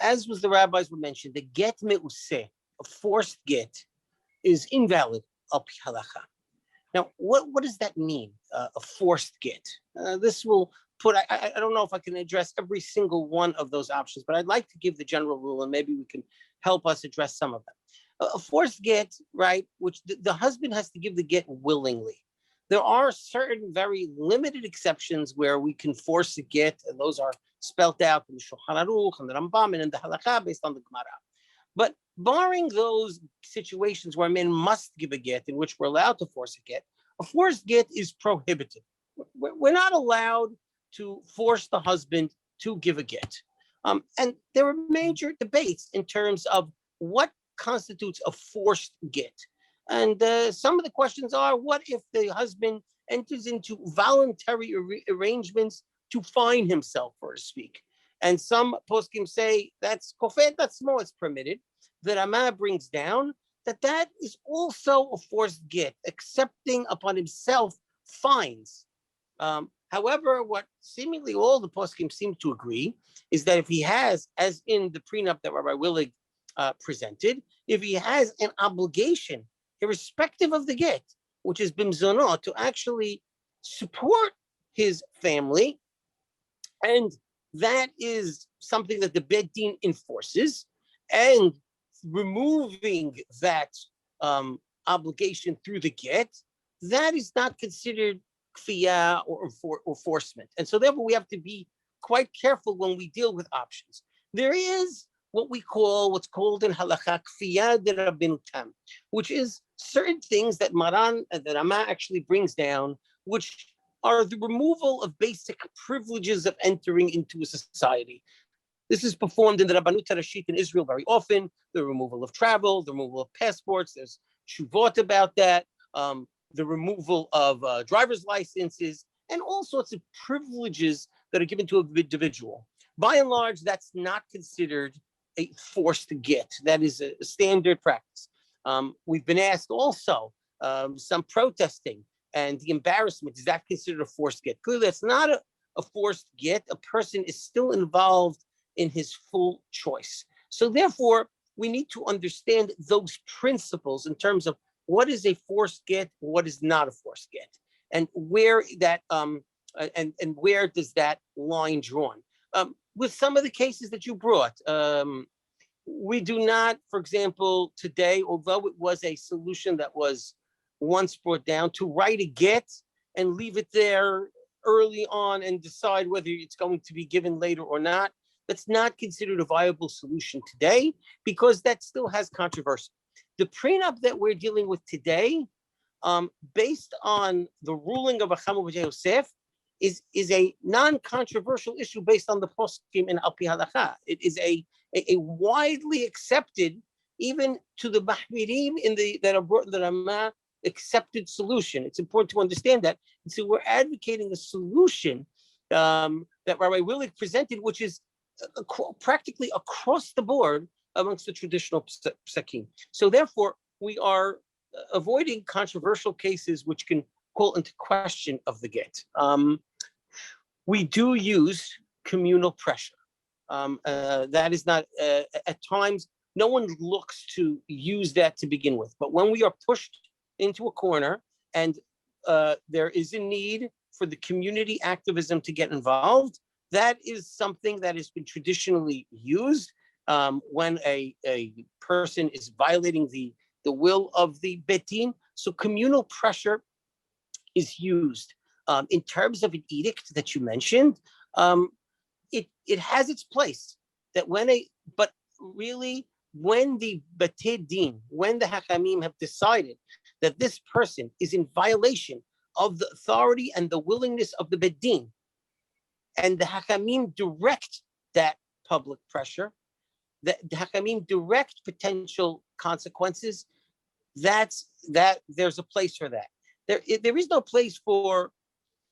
As was the rabbis would mention, the get me'useh, a forced get, is invalid al pi halacha. Now, what does that mean, a forced get? This will put, I don't know if I can address every single one of those options, but I'd like to give the general rule and maybe we can help us address some of them. A forced get, right, which the husband has to give the get willingly. There are certain very limited exceptions where we can force a get, and those are spelled out in the Shulchan Aruch and the Rambam and in the Halakha based on the Gemara. But barring those situations where men must give a get, in which we're allowed to force a get, a forced get is prohibited. We're not allowed to force the husband to give a get. And there are major debates in terms of what constitutes a forced get? And some of the questions are, what if the husband enters into voluntary arrangements to find himself, so to speak? And some poskim say that's kofet, that's small, it's permitted. The Rama brings down that is also a forced get, accepting upon himself fines. However, what seemingly all the poskim seem to agree is that if he has, as in the prenup that Rabbi Willig presented, if he has an obligation, irrespective of the get, which is bimzonot, to actually support his family, and that is something that the Beit Din enforces, and removing that obligation through the get, that is not considered kfiyah or enforcement. And so therefore we have to be quite careful when we deal with options. There is what's called in halakha kfiyah de rabbinutam, which is certain things that Maran, that Rama actually brings down, which are the removal of basic privileges of entering into a society. This is performed in the Rabbanut Harashit in Israel very often, the removal of travel, the removal of passports, there's shuvot about that, the removal of driver's licenses, and all sorts of privileges that are given to an individual. By and large, that's not considered a forced get. That is a standard practice. We've been asked also some protesting and the embarrassment, is that considered a forced get? Clearly, that's not a forced get. A person is still involved in his full choice. So therefore, we need to understand those principles in terms of what is a forced get, what is not a forced get, and where that and where does that line drawn. With some of the cases that you brought, we do not, for example, today, although it was a solution that was once brought down, to write a get and leave it there early on and decide whether it's going to be given later or not. That's not considered a viable solution today because that still has controversy. The prenup that we're dealing with today, based on the ruling of Acham U'B'Jei Yosef, is a non-controversial issue based on the poskim in Al Pi Halacha. It is a widely accepted, even to the Mahmirim that are brought in the Ramah, accepted solution. It's important to understand that. And so we're advocating a solution that Rabbi Willik presented, which is practically across the board amongst the traditional psakim. So therefore, we are avoiding controversial cases which can call into question of the get. We do use communal pressure. That is not, at times, no one looks to use that to begin with. But when we are pushed into a corner and there is a need for the community activism to get involved, that is something that has been traditionally used when a person is violating the will of the Beit Din. So communal pressure is used. In terms of an edict that you mentioned, it has its place. That but really, when the Beit Din, when the Hakamim have decided that this person is in violation of the authority and the willingness of the Beit Din, and the Hakamim direct that public pressure, the Hakamim direct potential consequences, that there's a place for that. There is no place for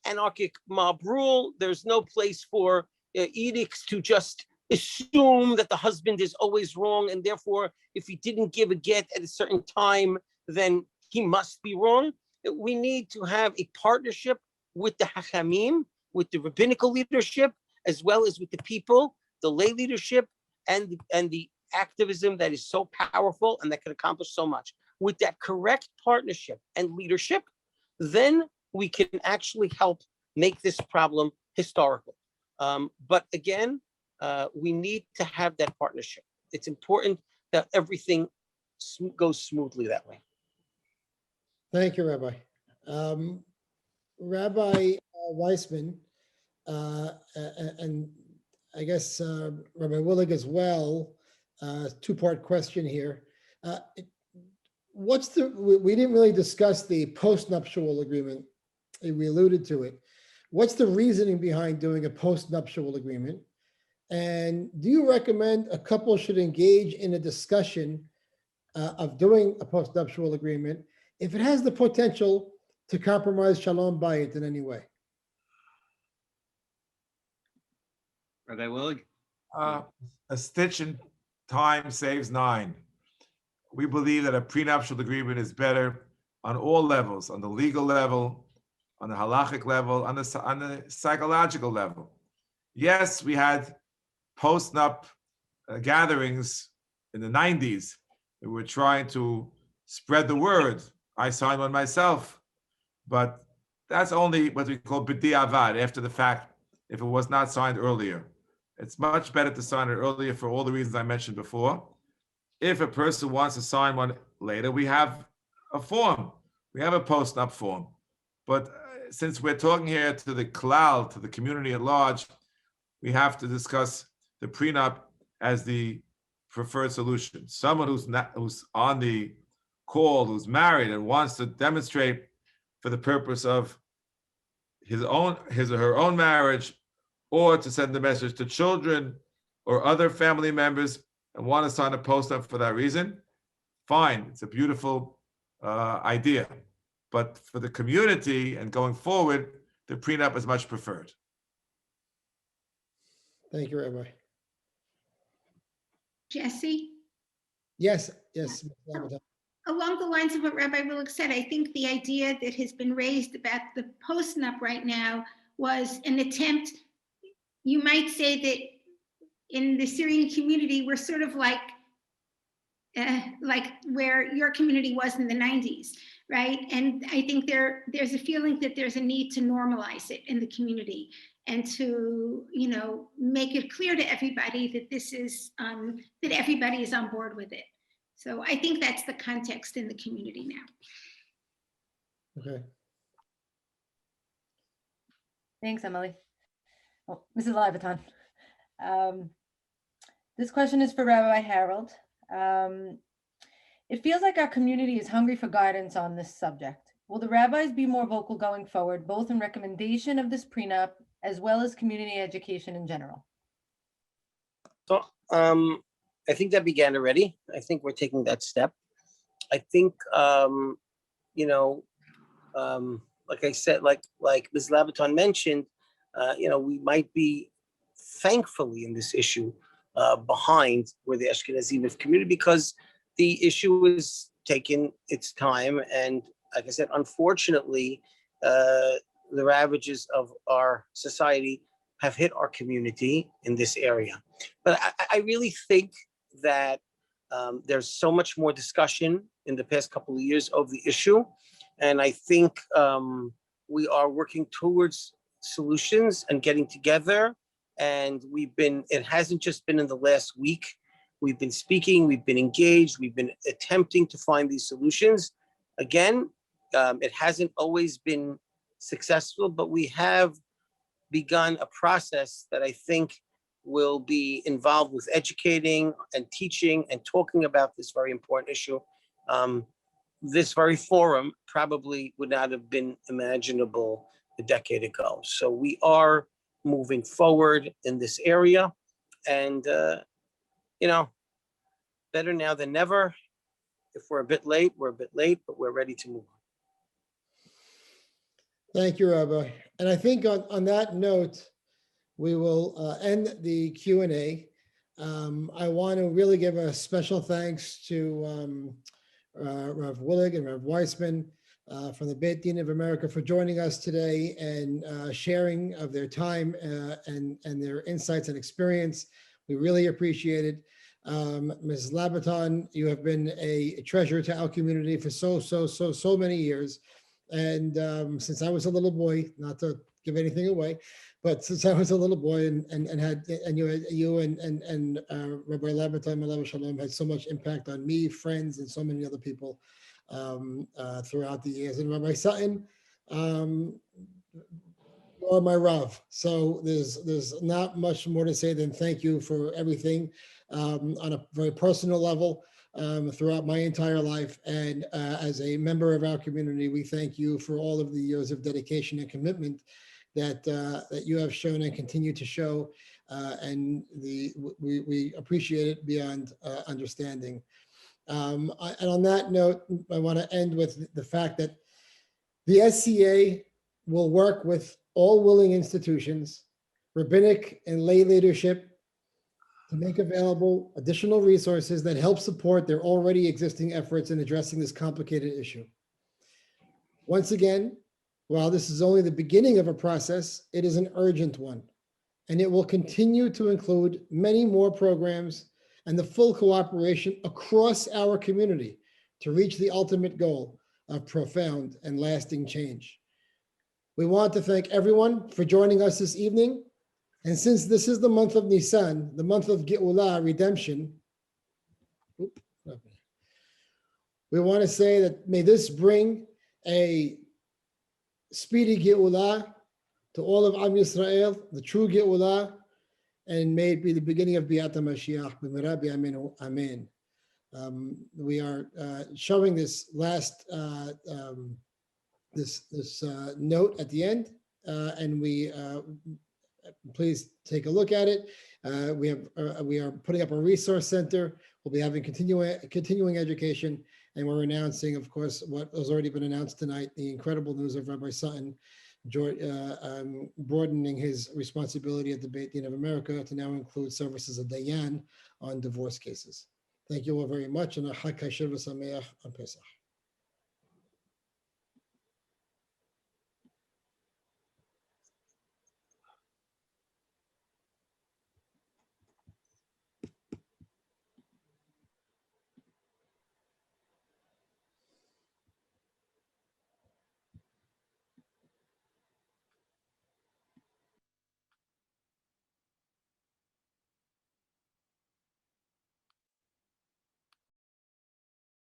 anarchic mob rule. There's no place for edicts to just assume that the husband is always wrong, and therefore, if he didn't give a get at a certain time, then he must be wrong. We need to have a partnership with the Hachamim, with the rabbinical leadership, as well as with the people, the lay leadership, and the activism that is so powerful and that can accomplish so much. With that correct partnership and leadership, then we can actually help make this problem historical. But again, we need to have that partnership. It's important that everything goes smoothly that way. Thank you, Rabbi. Rabbi Wiessmann, and I guess Rabbi Willig as well, two-part question here. We didn't really discuss the post-nuptial agreement. We alluded to it. What's the reasoning behind doing a post-nuptial agreement? And do you recommend a couple should engage in a discussion of doing a postnuptial agreement if it has the potential to compromise shalom bayit in any way? Rabbi Willig? A stitch in time saves nine. We believe that a prenuptial agreement is better on all levels, on the legal level, on the halachic level, on the psychological level. Yes, we had post-nup gatherings in the 90s. We were trying to spread the word. I signed one myself, but that's only what we call b'di'avad, after the fact, if it was not signed earlier. It's much better to sign it earlier for all the reasons I mentioned before. If a person wants to sign one later, we have a form. We have a post-nup form. But since we're talking here to the klal, to the community at large, we have to discuss the prenup as the preferred solution. Someone who's on the call, who's married and wants to demonstrate for the purpose of his or her own marriage, or to send the message to children or other family members and want to sign a post-nup for that reason, fine. It's a beautiful idea. But for the community and going forward, the prenup is much preferred. Thank you, Rabbi. Jesse? Yes, Ms. Labaton. Along the lines of what Rabbi Willik said, I think the idea that has been raised about the post-nup right now was an attempt, you might say that in the Syrian community, we're sort of like where your community was in the 90s, right? And I think there's a feeling that there's a need to normalize it in the community and to, make it clear to everybody that this is, that everybody is on board with it. So I think that's the context in the community now. Okay. Thanks, Emily. Oh, Mrs. Labaton. This question is for Rabbi Harold. It feels like our community is hungry for guidance on this subject. Will the rabbis be more vocal going forward, both in recommendation of this prenup as well as community education in general? So I think that began already. I think we're taking that step. I think, like I said, like Ms. Labaton mentioned, we might be thankfully in this issue behind where the Ashkenazim community, because the issue is taking its time. And like I said, unfortunately, the ravages of our society have hit our community in this area. But I really think that there's so much more discussion in the past couple of years of the issue. And I think we are working towards solutions and getting together. And it hasn't just been in the last week. We've been speaking, we've been engaged, we've been attempting to find these solutions. Again, it hasn't always been successful, but we have begun a process that I think will be involved with educating and teaching and talking about this very important issue. This very forum probably would not have been imaginable a decade ago. So we are moving forward in this area, and better now than never. If we're a bit late, we're a bit late, but we're ready to move on. Thank you, Rabbi. And I think on that note, we will end the Q&A. I want to really give a special thanks to Rav Willig and Rav Wiessmann from the Beit Din of America for joining us today and sharing of their time and their insights and experience. We really appreciate it. Mrs. Labaton, you have been a treasure to our community for so many years. And since I was a little boy, not to give anything away, but since I was a little boy and you and Rabbi Labaton, Malav Shalom, had so much impact on me, friends, and so many other people throughout the years. And Rabbi Sutton, you are my Rav. So there's not much more to say than thank you for everything on a very personal level throughout my entire life. And as a member of our community, we thank you for all of the years of dedication and commitment that you have shown and continue to show, and we appreciate it beyond understanding. And on that note, I want to end with the fact that the SCA will work with all willing institutions, rabbinic and lay leadership, to make available additional resources that help support their already existing efforts in addressing this complicated issue. Once again, while this is only the beginning of a process, it is an urgent one, and it will continue to include many more programs and the full cooperation across our community to reach the ultimate goal of profound and lasting change. We want to thank everyone for joining us this evening. And since this is the month of Nisan, the month of Geulah, redemption, we want to say that may this bring a speedy Geulah to all of Am Yisrael, the true Geulah, and may it be the beginning of Biat HaMashiach. Amen. We are showing this last note at the end, and we please take a look at it. We are putting up a resource center. We'll be having continuing education, and we're announcing, of course, what has already been announced tonight: the incredible news of Rabbi Sutton broadening his responsibility at the Beit Din of America to now include services of Dayan on divorce cases. Thank you all very much, and a Chag Kasher v'Sameach on Pesach.